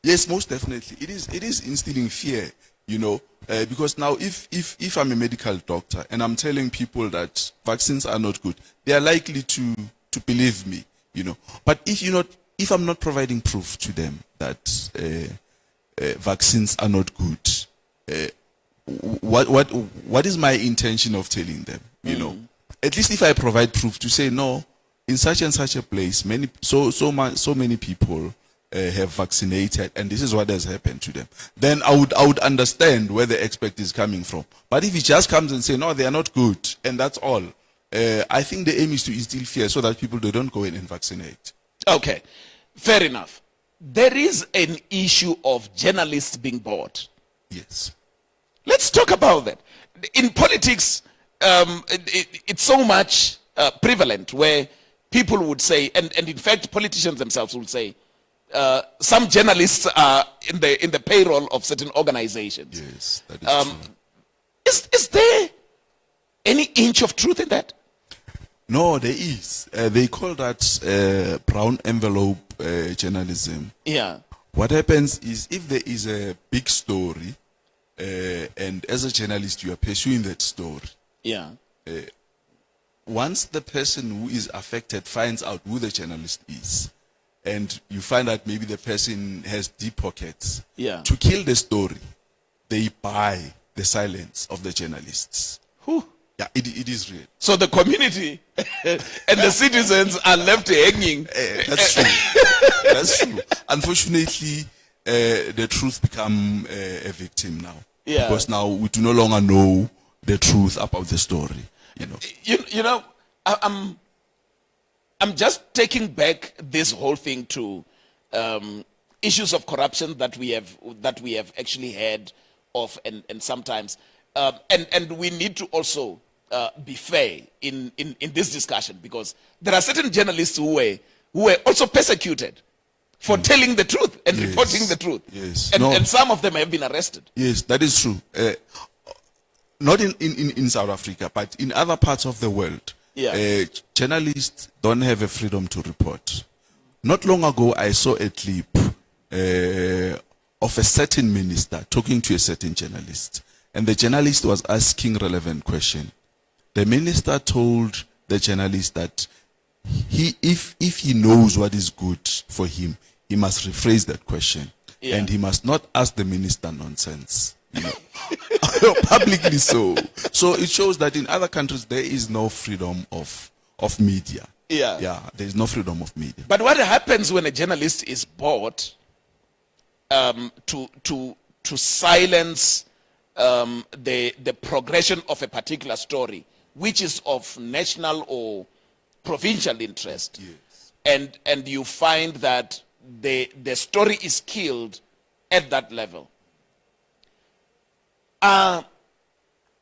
Yes, most definitely. It is instilling fear, because now if I'm a medical doctor and I'm telling people that vaccines are not good, they are likely to believe me, But if I'm not providing proof to them that vaccines are not good, what is my intention of telling them? At least if I provide proof to say, no, in such and such a place, so many people have vaccinated, and this is what has happened to them, then I would understand where the expert is coming from. But if he just comes and say, no, they are not good, and that's all, I think the aim is to instill fear so that people they don't go in and vaccinate. Okay, fair enough. There is an issue of journalists being bought. Yes. Let's talk about that. In politics, it's so much prevalent where people would say, and in fact politicians themselves would say, some journalists are in the payroll of certain organizations. Yes, that is true. Is there any inch of truth in that? No, there is. They call that brown envelope journalism. Yeah. What happens is, if there is a big story, and as a journalist you are pursuing that story. Yeah. Once the person who is affected finds out who the journalist is, and you find out maybe the person has deep pockets, to kill the story, they buy the silence of the journalists. Whew. Yeah, it is real. So the community and the citizens are left hanging. That's true. That's true. Unfortunately, the truth become a victim now. Yeah. Because now we do no longer know the truth about the story. I'm just taking back this whole thing to issues of corruption that we have actually heard of, and sometimes and we need to also be fair in this discussion, because there are certain journalists who were also persecuted for telling the truth and reporting the truth. Yes. And some of them have been arrested. Yes, that is true. Not in South Africa, but in other parts of the world. Yeah. Journalists don't have a freedom to report. Not long ago, I saw a clip of a certain minister talking to a certain journalist. And the journalist was asking relevant question. The minister told the journalist that if he knows what is good for him, he must rephrase that question. Yeah. And he must not ask the minister nonsense. you know. Publicly so. So it shows that in other countries there is no freedom of media. Yeah. There is no freedom of media. But what happens when a journalist is bought to silence the progression of a particular story, which is of national or provincial interest, Yes. and you find that the story is killed at that level?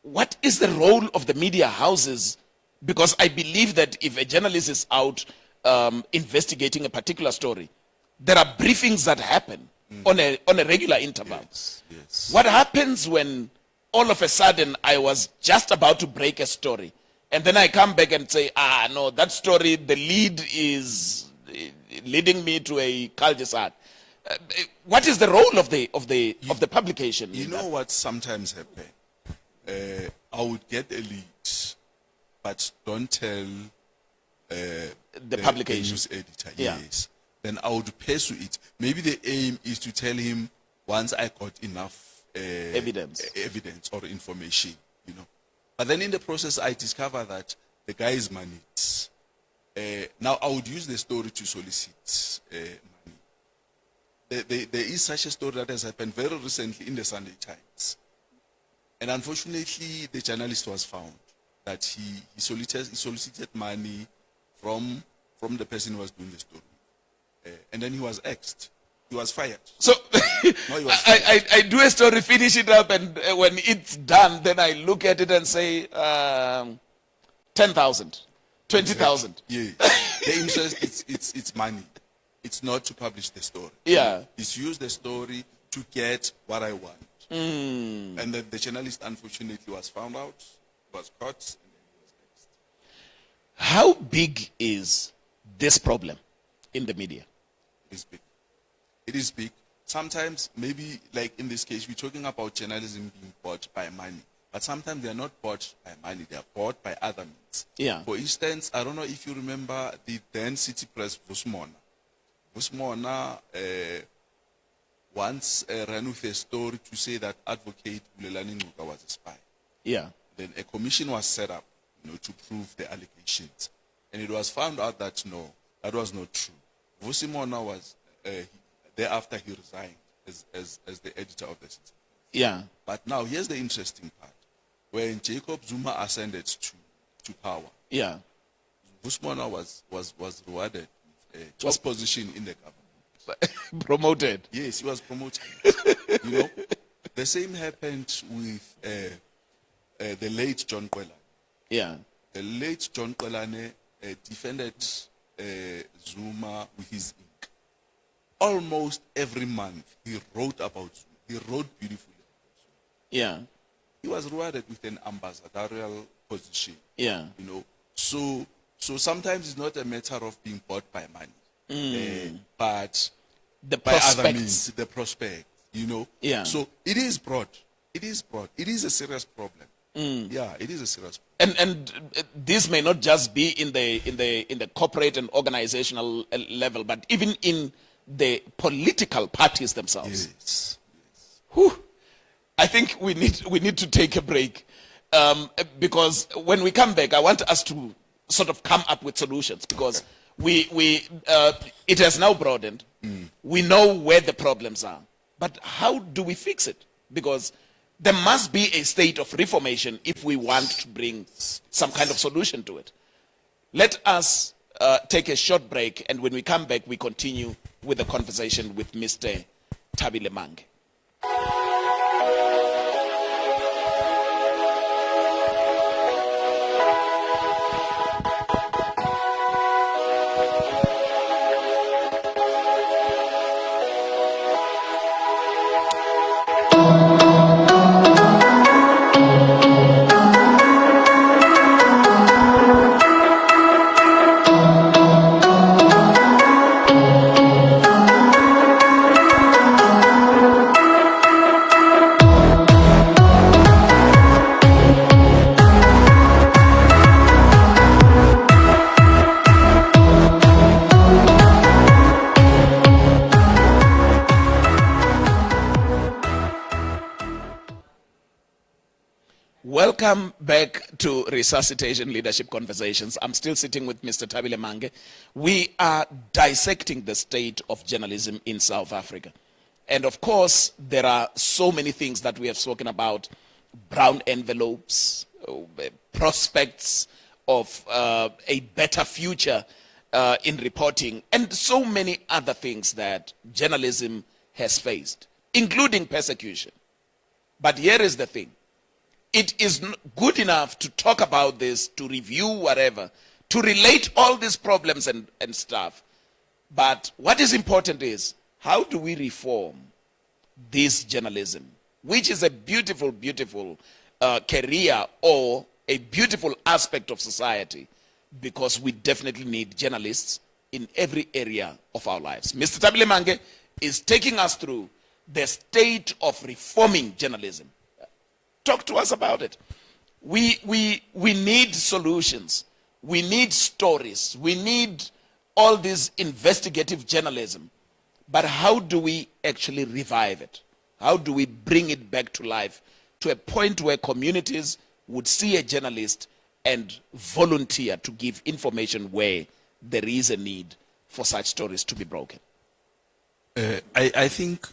What is the role of the media houses? Because I believe that if a journalist is out investigating a particular story, there are briefings that happen on a regular interval. Yes. What happens when all of a sudden I was just about to break a story, and then I come back and say, no, that story, the lead is leading me to a cul-de-sac. What is the role of the publication? You know what sometimes happens? I would get a lead, but don't tell the publication, the news editor. Yeah. Yes. Then I would pursue it. Maybe the aim is to tell him once I got enough evidence or information, you know. But then in the process, I discover that the guy is moneyed. Now I would use the story to solicit money. There is such a story that has happened very recently in the Sunday Times. And unfortunately, the journalist was found that he solicited money from the person who was doing the story. And then he was axed. He was fired. So No, he was fired. I do a story, finish it up, and when it's done, then I look at it and say 10,000, 20,000. Yeah. The interest, it's money. It's not to publish the story. Yeah. It's to use the story to get what I want. And then the journalist, unfortunately, was found out, was caught, and then he was axed. How big is this problem in the media? It is big. It is big. Sometimes, maybe, like in this case, we're talking about journalism being bought by money. But sometimes they are not bought by money. They are bought by other means. Yeah. For instance, I don't know if you remember the then City Press, Vusmona. Vusmona once ran with a story to say that advocate Bulelani Ngcuka was a spy. Yeah. Then a commission was set up, to prove the allegations. And it was found out that no, that was not true. Vusimona was, thereafter he resigned as the editor of the City. Yeah. But now here's the interesting part. When Jacob Zuma ascended to power, Yeah. Vusimona was rewarded with a top position in the government. Promoted. Yes, he was promoted. The same happened with the late John Kwelane. Yeah. The late John Kwelane defended Zuma with his ink. Almost every month he wrote about Zuma. He wrote beautifully about Zuma. Yeah. He was rewarded with an ambassadorial position. Yeah. So sometimes it's not a matter of being bought by money, but The by other prospects. means, the prospect, Yeah. So it is broad. It is broad. It is a serious problem. Yeah, it is a serious problem. And this may not just be in the corporate and organizational level, but even in the political parties themselves. Yes. Whew. I think we need to take a break because when we come back, I want us to sort of come up with solutions because it has now broadened. We know where the problems are, but how do we fix it? Because there must be a state of reformation if we want to bring some kind of solution to it. Let us take a short break, and when we come back, we continue with the conversation with Mr. Thabile Mange. Welcome back to Resuscitation Leadership Conversations. I'm still sitting with Mr. Thabile Mange. We are dissecting the state of journalism in South Africa. And of course, there are so many things that we have spoken about: brown envelopes, prospects of a better future in reporting, and so many other things that journalism has faced, including persecution. But here is the thing. It is good enough to talk about this, to review whatever, to relate all these problems and stuff. But what is important is, how do we reform this journalism, which is a beautiful, beautiful career or a beautiful aspect of society, because we definitely need journalists in every area of our lives. Mr. Thabile Mange is taking us through the state of reforming journalism. Talk to us about it. We need solutions. We need stories. We need all this investigative journalism. But how do we actually revive it? How do we bring it back to life to a point where communities would see a journalist and volunteer to give information where there is a need for such stories to be broken? I think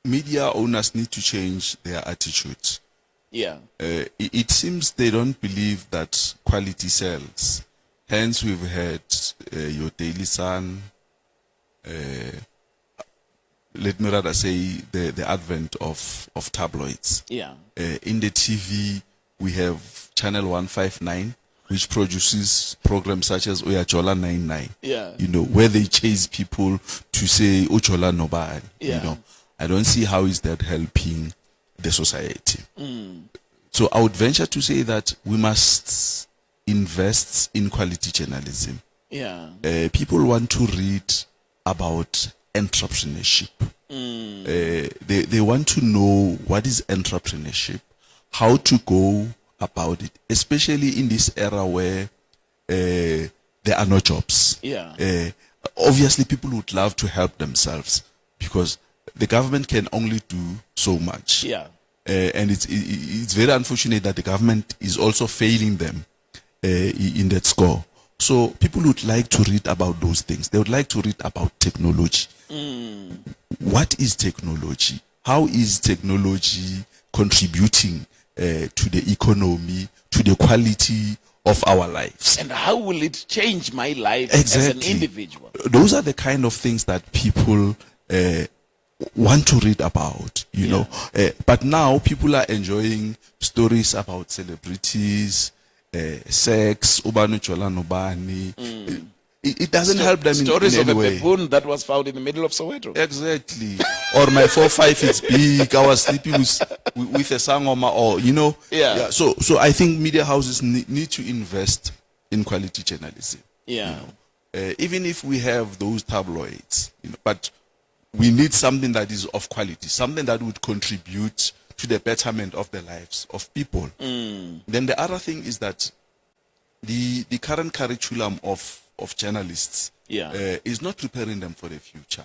media owners need to change their attitudes. Yeah. It seems they don't believe that quality sells. Hence, we've had your Daily Sun, let me rather say the advent of tabloids. Yeah. In the TV, we have Channel 159, which produces programs such as Oyajola 99. Yeah. You know, where they chase people to say Ochola Nobani. Yeah. You know, I don't see how is that helping the society. So I would venture to say that we must invest in quality journalism. Yeah. People want to read about entrepreneurship. They want to know what is entrepreneurship, how to go about it, especially in this era where there are no jobs. Yeah. Obviously, people would love to help themselves because the government can only do so much. Yeah. And it's very unfortunate that the government is also failing them in that score. So people would like to read about those things. They would like to read about technology. What is technology? How is technology contributing to the economy, to the quality of our lives? And how will it change my life Exactly. as an individual? Those are the kind of things that people want to read about, you know. But now people are enjoying stories about celebrities, sex, ubani chola nobani. It doesn't help them Stories in of any a way. baboon that was found in the middle of Soweto. Exactly. Or my 4-5 is big. I was sleeping with a sangoma, or you know. Yeah. So I think media houses need to invest in quality journalism. Yeah. Even if we have those tabloids, you know, but we need something that is of quality, something that would contribute to the betterment of the lives of people. Then the other thing is that the current curriculum of journalists is not preparing them for the future.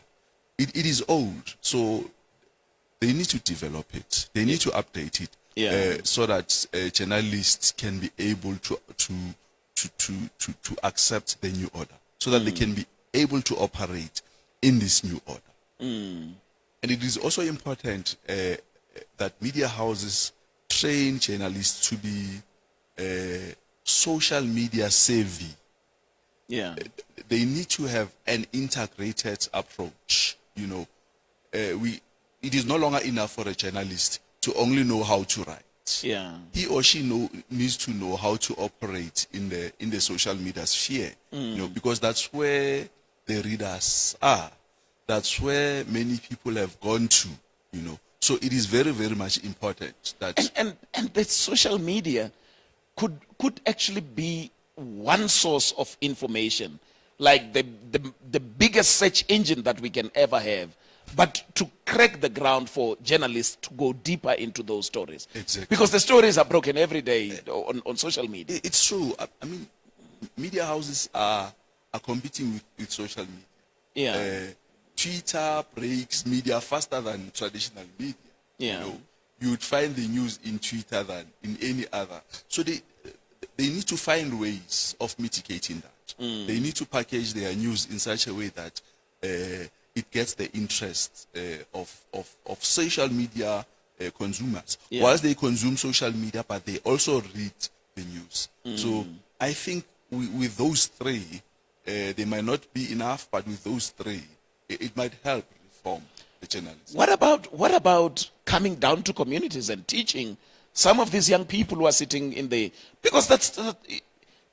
It is old, so they need to develop it. They need to update it so that journalists can be able to accept the new order, so that they can be able to operate in this new order. And it is also important that media houses train journalists to be social media savvy. Yeah. They need to have an integrated approach. You know, it is no longer enough for a journalist to only know how to write. Yeah. He or she needs to know how to operate in the social media sphere. You know, because that's where the readers are. That's where many people have gone to, you know. So it is very, very much important that And the social media could actually be one source of information, like the biggest search engine that we can ever have, but to crack the ground for journalists to go deeper into those stories. Exactly. Because the stories are broken every day on social media. It's true. I mean, media houses are competing with social media. Yeah. Twitter breaks media faster than traditional media. Yeah. You know, you would find the news in Twitter than in any other. So they need to find ways of mitigating that. They need to package their news in such a way that it gets the interest of social media consumers. Yeah. Whilst they consume social media, but they also read the news. So I think with those three, they might not be enough, but with those three, it might help reform the journalism. What about coming down to communities and teaching some of these young people who are sitting in the, because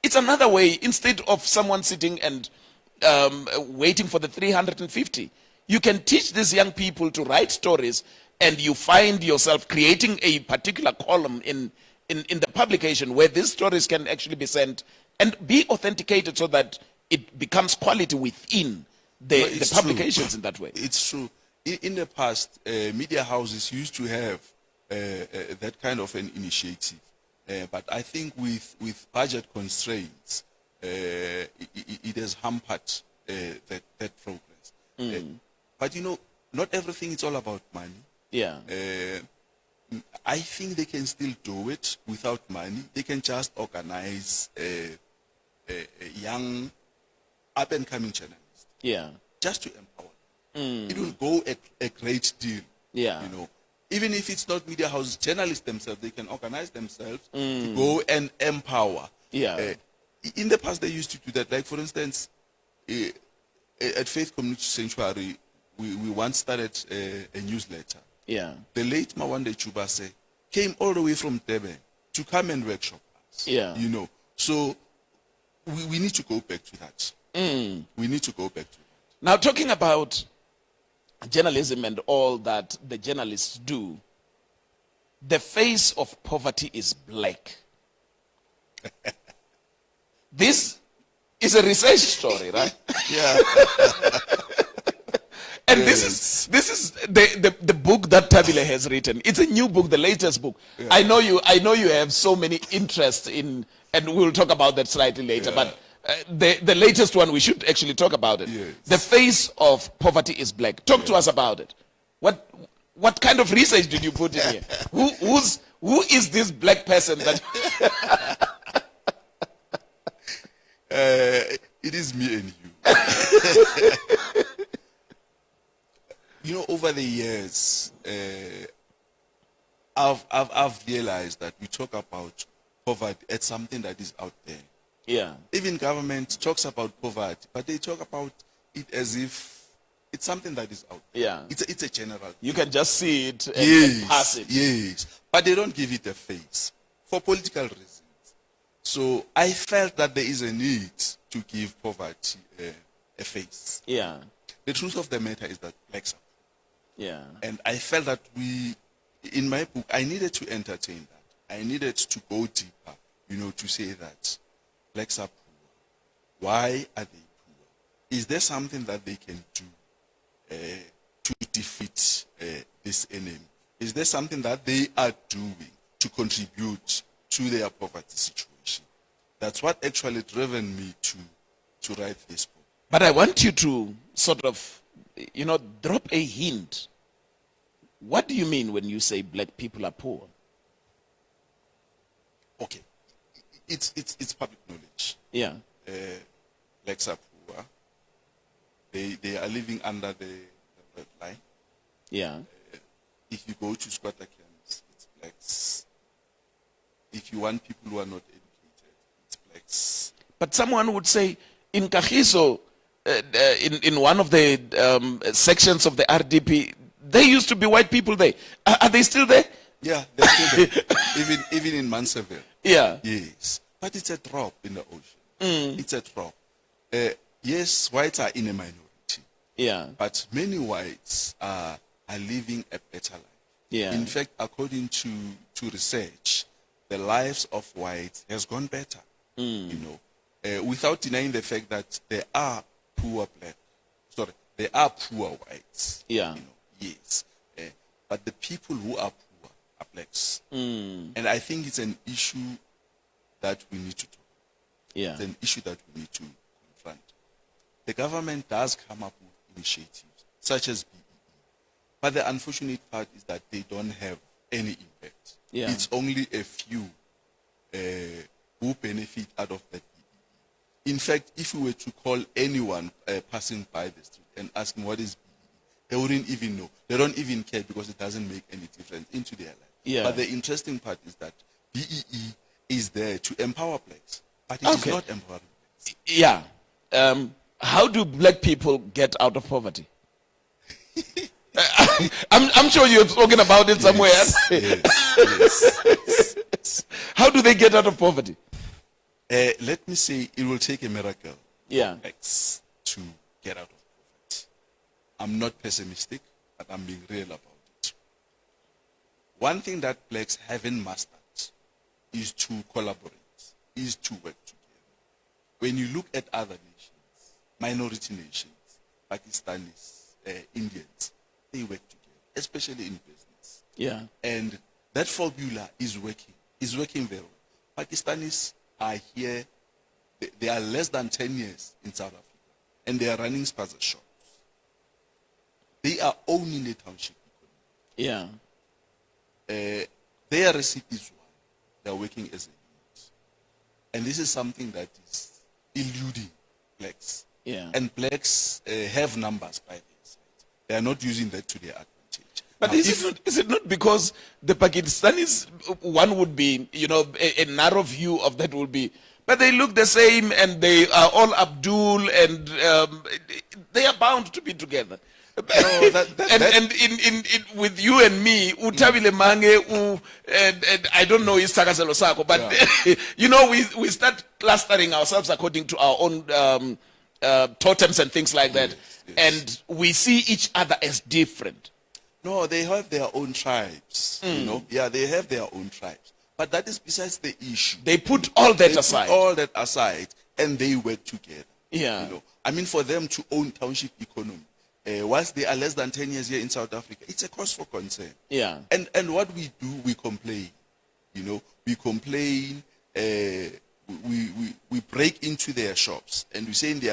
it's another way, instead of someone sitting and waiting for the 350, you can teach these young people to write stories, and you find yourself creating a particular column in the publication where these stories can actually be sent and be authenticated so that it becomes quality within the publications in that way. It's true. In the past, media houses used to have that kind of an initiative. But I think with budget constraints, it has hampered that progress. But not everything is all about money. Yeah. I think they can still do it without money. They can just organize young, up-and-coming journalists. Yeah. Just to empower them. It will go a great deal. Yeah. Even if it's not media houses, journalists themselves, they can organize themselves to go and empower. Yeah. In the past, they used to do that. Like, for instance, at Faith Community Sanctuary, we once started a newsletter. Yeah. The late Mawande Chubase came all the way from Durban to come and workshop us. Yeah. So we need to go back to that. We need to go back to that. Now, talking about journalism and all that the journalists do, the face of poverty is black. This is a research story, right? Yeah. And this is the book that Thabile has written. It's a new book, the latest book. Yeah. I know you have so many interests in, and we'll talk about that slightly later. Yeah. But the latest one, we should actually talk about it. Yes. The face of poverty is black. Talk to us about it. What kind of research did you put in here? Who is this black person that? It is me and you. Over the years, I've realized that we talk about poverty as something that is out there. Yeah. Even government talks about poverty, but they talk about it as if it's something that is out there. Yeah. It's a general thing. You can just see it and pass it. Yes. But they don't give it a face for political reasons. So I felt that there is a need to give poverty a face. Yeah. The truth of the matter is that blacks are poor. Yeah. And I felt that in my book, I needed to entertain that. I needed to go deeper, to say that blacks are poor. Why are they poor? Is there something that they can do to defeat this enemy? Is there something that they are doing to contribute to their poverty situation? That's what actually driven me to write this book. But I want you to sort of, drop a hint. What do you mean when you say black people are poor? Okay. It's public knowledge. Yeah. Blacks are poor. They are living under the red line. Yeah. If you go to squatter camps, it's blacks. If you want people who are not educated, it's blacks. But someone would say, in Kagiso, in one of the sections of the RDP, there used to be white people there. Are they still there? Yeah, they're still there. even in Manseville. Yeah. Yes. But it's a drop in the ocean. It's a drop. Yes, whites are in a minority. Yeah. But many whites are living a better life. Yeah. In fact, according to research, the lives of whites has gone better. Without denying the fact that there are poor whites. Yeah. Yes. But the people who are poor are blacks. And I think it's an issue that we need to talk about. Yeah. It's an issue that we need to confront. The government does come up with initiatives, such as BEE. But the unfortunate part is that they don't have any impact. Yeah. It's only a few who benefit out of that. In fact, if we were to call anyone passing by the street and ask them what is BEE, they wouldn't even know. They don't even care because it doesn't make any difference into their life. Yeah. But the interesting part is that BEE is there to empower blacks, but it is not empowering blacks. Yeah. How do black people get out of poverty? I'm sure you've spoken about it somewhere. Yes. How do they get out of poverty? Let me say it will take a miracle Yeah. for blacks to get out of poverty. I'm not pessimistic, but I'm being real about it. One thing that blacks haven't mastered is to collaborate, is to work together. When you look at other nations, minority nations, Pakistanis, Indians, they work together, especially in business. Yeah. And that formula is working very well. Pakistanis are here, they are less than 10 years in South Africa, and they are running spaza shops. They are owning the township economy. Yeah. Their recipe is one. They are working as a unit. And this is something that is eluding blacks. Yeah. And blacks have numbers by their side. They are not using that to their advantage. But Now, is it not because the Pakistanis, one would be, a narrow view of that would be, but they look the same and they are all Abdul and they are bound to be together. And with you and me, Thabile Mange, and I don't know his Takazelo Sako, but we start clustering ourselves according to our own totems and things like that, and we see each other as different. No, they have their own tribes. Yeah, they have their own tribes. But that is besides the issue. They put all that aside. Put all that aside, and they work together. Yeah. I mean, for them to own township economy, once they are less than 10 years here in South Africa, it's a cause for concern. Yeah. And what we do, we complain. We complain. We break into their shops, and we say they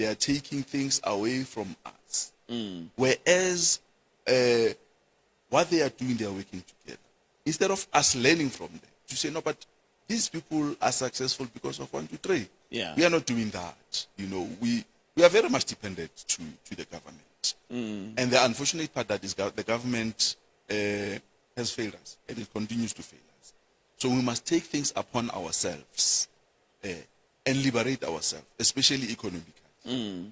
are taking things away from us. Whereas what they are doing, they are working together. Instead of us learning from them, to say, no, but these people are successful because of 1, 2, 3. Yeah. We are not doing that. We are very much dependent to the government. And the unfortunate part that is the government has failed us, and it continues to fail us. So we must take things upon ourselves and liberate ourselves, especially economically.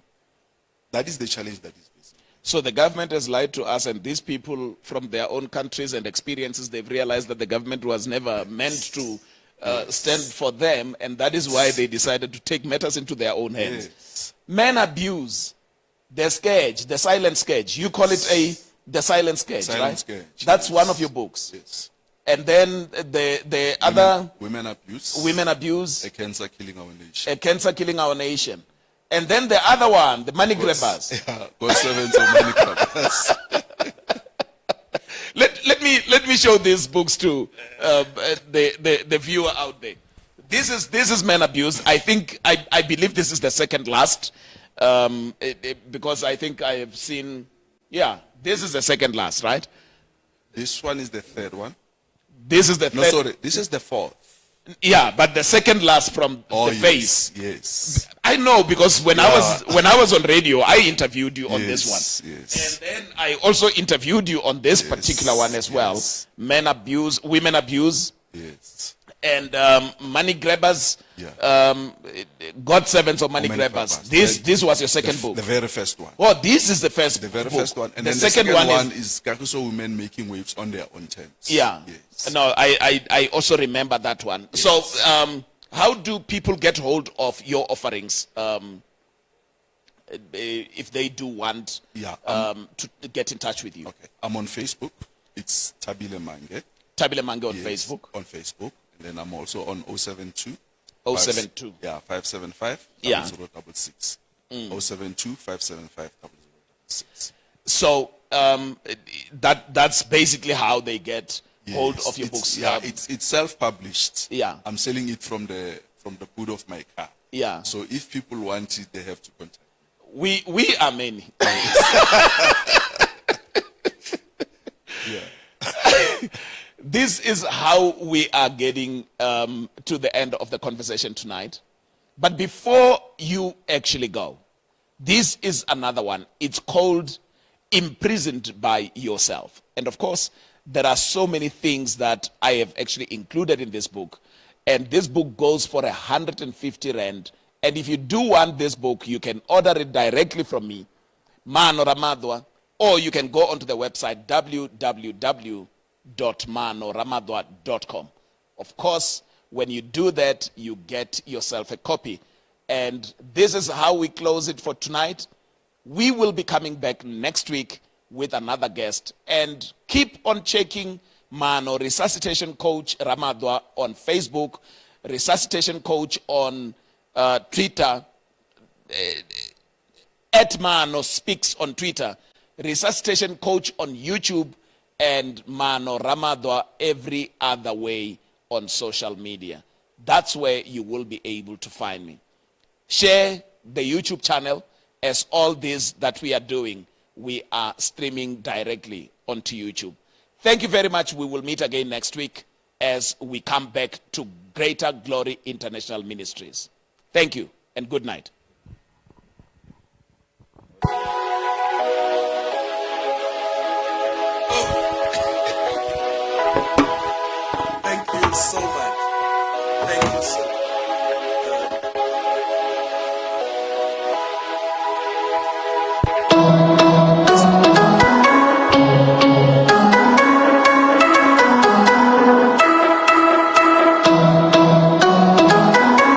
That is the challenge that is facing. So the government has lied to us, and these people from their own countries and experiences, they've realized that the government was never meant to stand for them, and that is why they decided to take matters into their own hands. Yes. Men abuse, the scourge, the silent scourge. You call it the silent scourge, right? Scourge, That's one of your books. Yes. And then the other... Women abuse. Women abuse. A cancer killing our nation. A cancer killing our nation. And then the other one, the money grabbers. Yeah, God servants of money grabbers. Let me show these books to the viewer out there. This is men abuse. I believe this is the second last, because I think I have seen. Yeah, this is the second last, right? This one is the third one. This is the No, third. sorry, this is the fourth. Yeah, but the second last from the face. Yes. I know, because when I was on radio, I interviewed you on this one. Yes. And then I also interviewed you on this particular one as well. Men abuse, women abuse. Yes. And money grabbers, Yeah. God servants or money grabbers. This was your second book. The very first one. Oh, this is the first. The very book. first one. And the then second the second one is Kakuso women making waves on their own terms. Yeah. Yes. No, I also remember that one. Yes. So how do people get hold of your offerings if they do want to get in touch with you? Okay. I'm on Facebook. It's Thabile Mange. Thabile Mange on Yes, Facebook. On Facebook. And then I'm also on 072. 072. 575 Yeah. 0066. 072 575 0066. So that's basically how they get hold of your books. Yeah, it's self-published. Yeah. I'm selling it from the hood of my car. Yeah. So if people want it, they have to contact me. We are many. Yeah. This is how we are getting to the end of the conversation tonight. But before you actually go, this is another one. It's called Imprisoned by Yourself. And of course, there are so many things that I have actually included in this book. And this book goes for 150 Rand. And if you do want this book, you can order it directly from me, Mano Ramadwa, or you can go onto the website www.manoramadwa.com. Of course, when you do that, you get yourself a copy. And this is how we close it for tonight. We will be coming back next week with another guest. And keep on checking Mano Resuscitation Coach Ramadwa on Facebook, Resuscitation Coach on Twitter, at Mano Speaks on Twitter, Resuscitation Coach on YouTube, and Mano Ramadwa every other way on social media. That's where you will be able to find me. Share the YouTube channel, as all this that we are doing, we are streaming directly onto YouTube. Thank you very much. We will meet again next week as we come back to Greater Glory International Ministries. Thank you and good night. Thank you so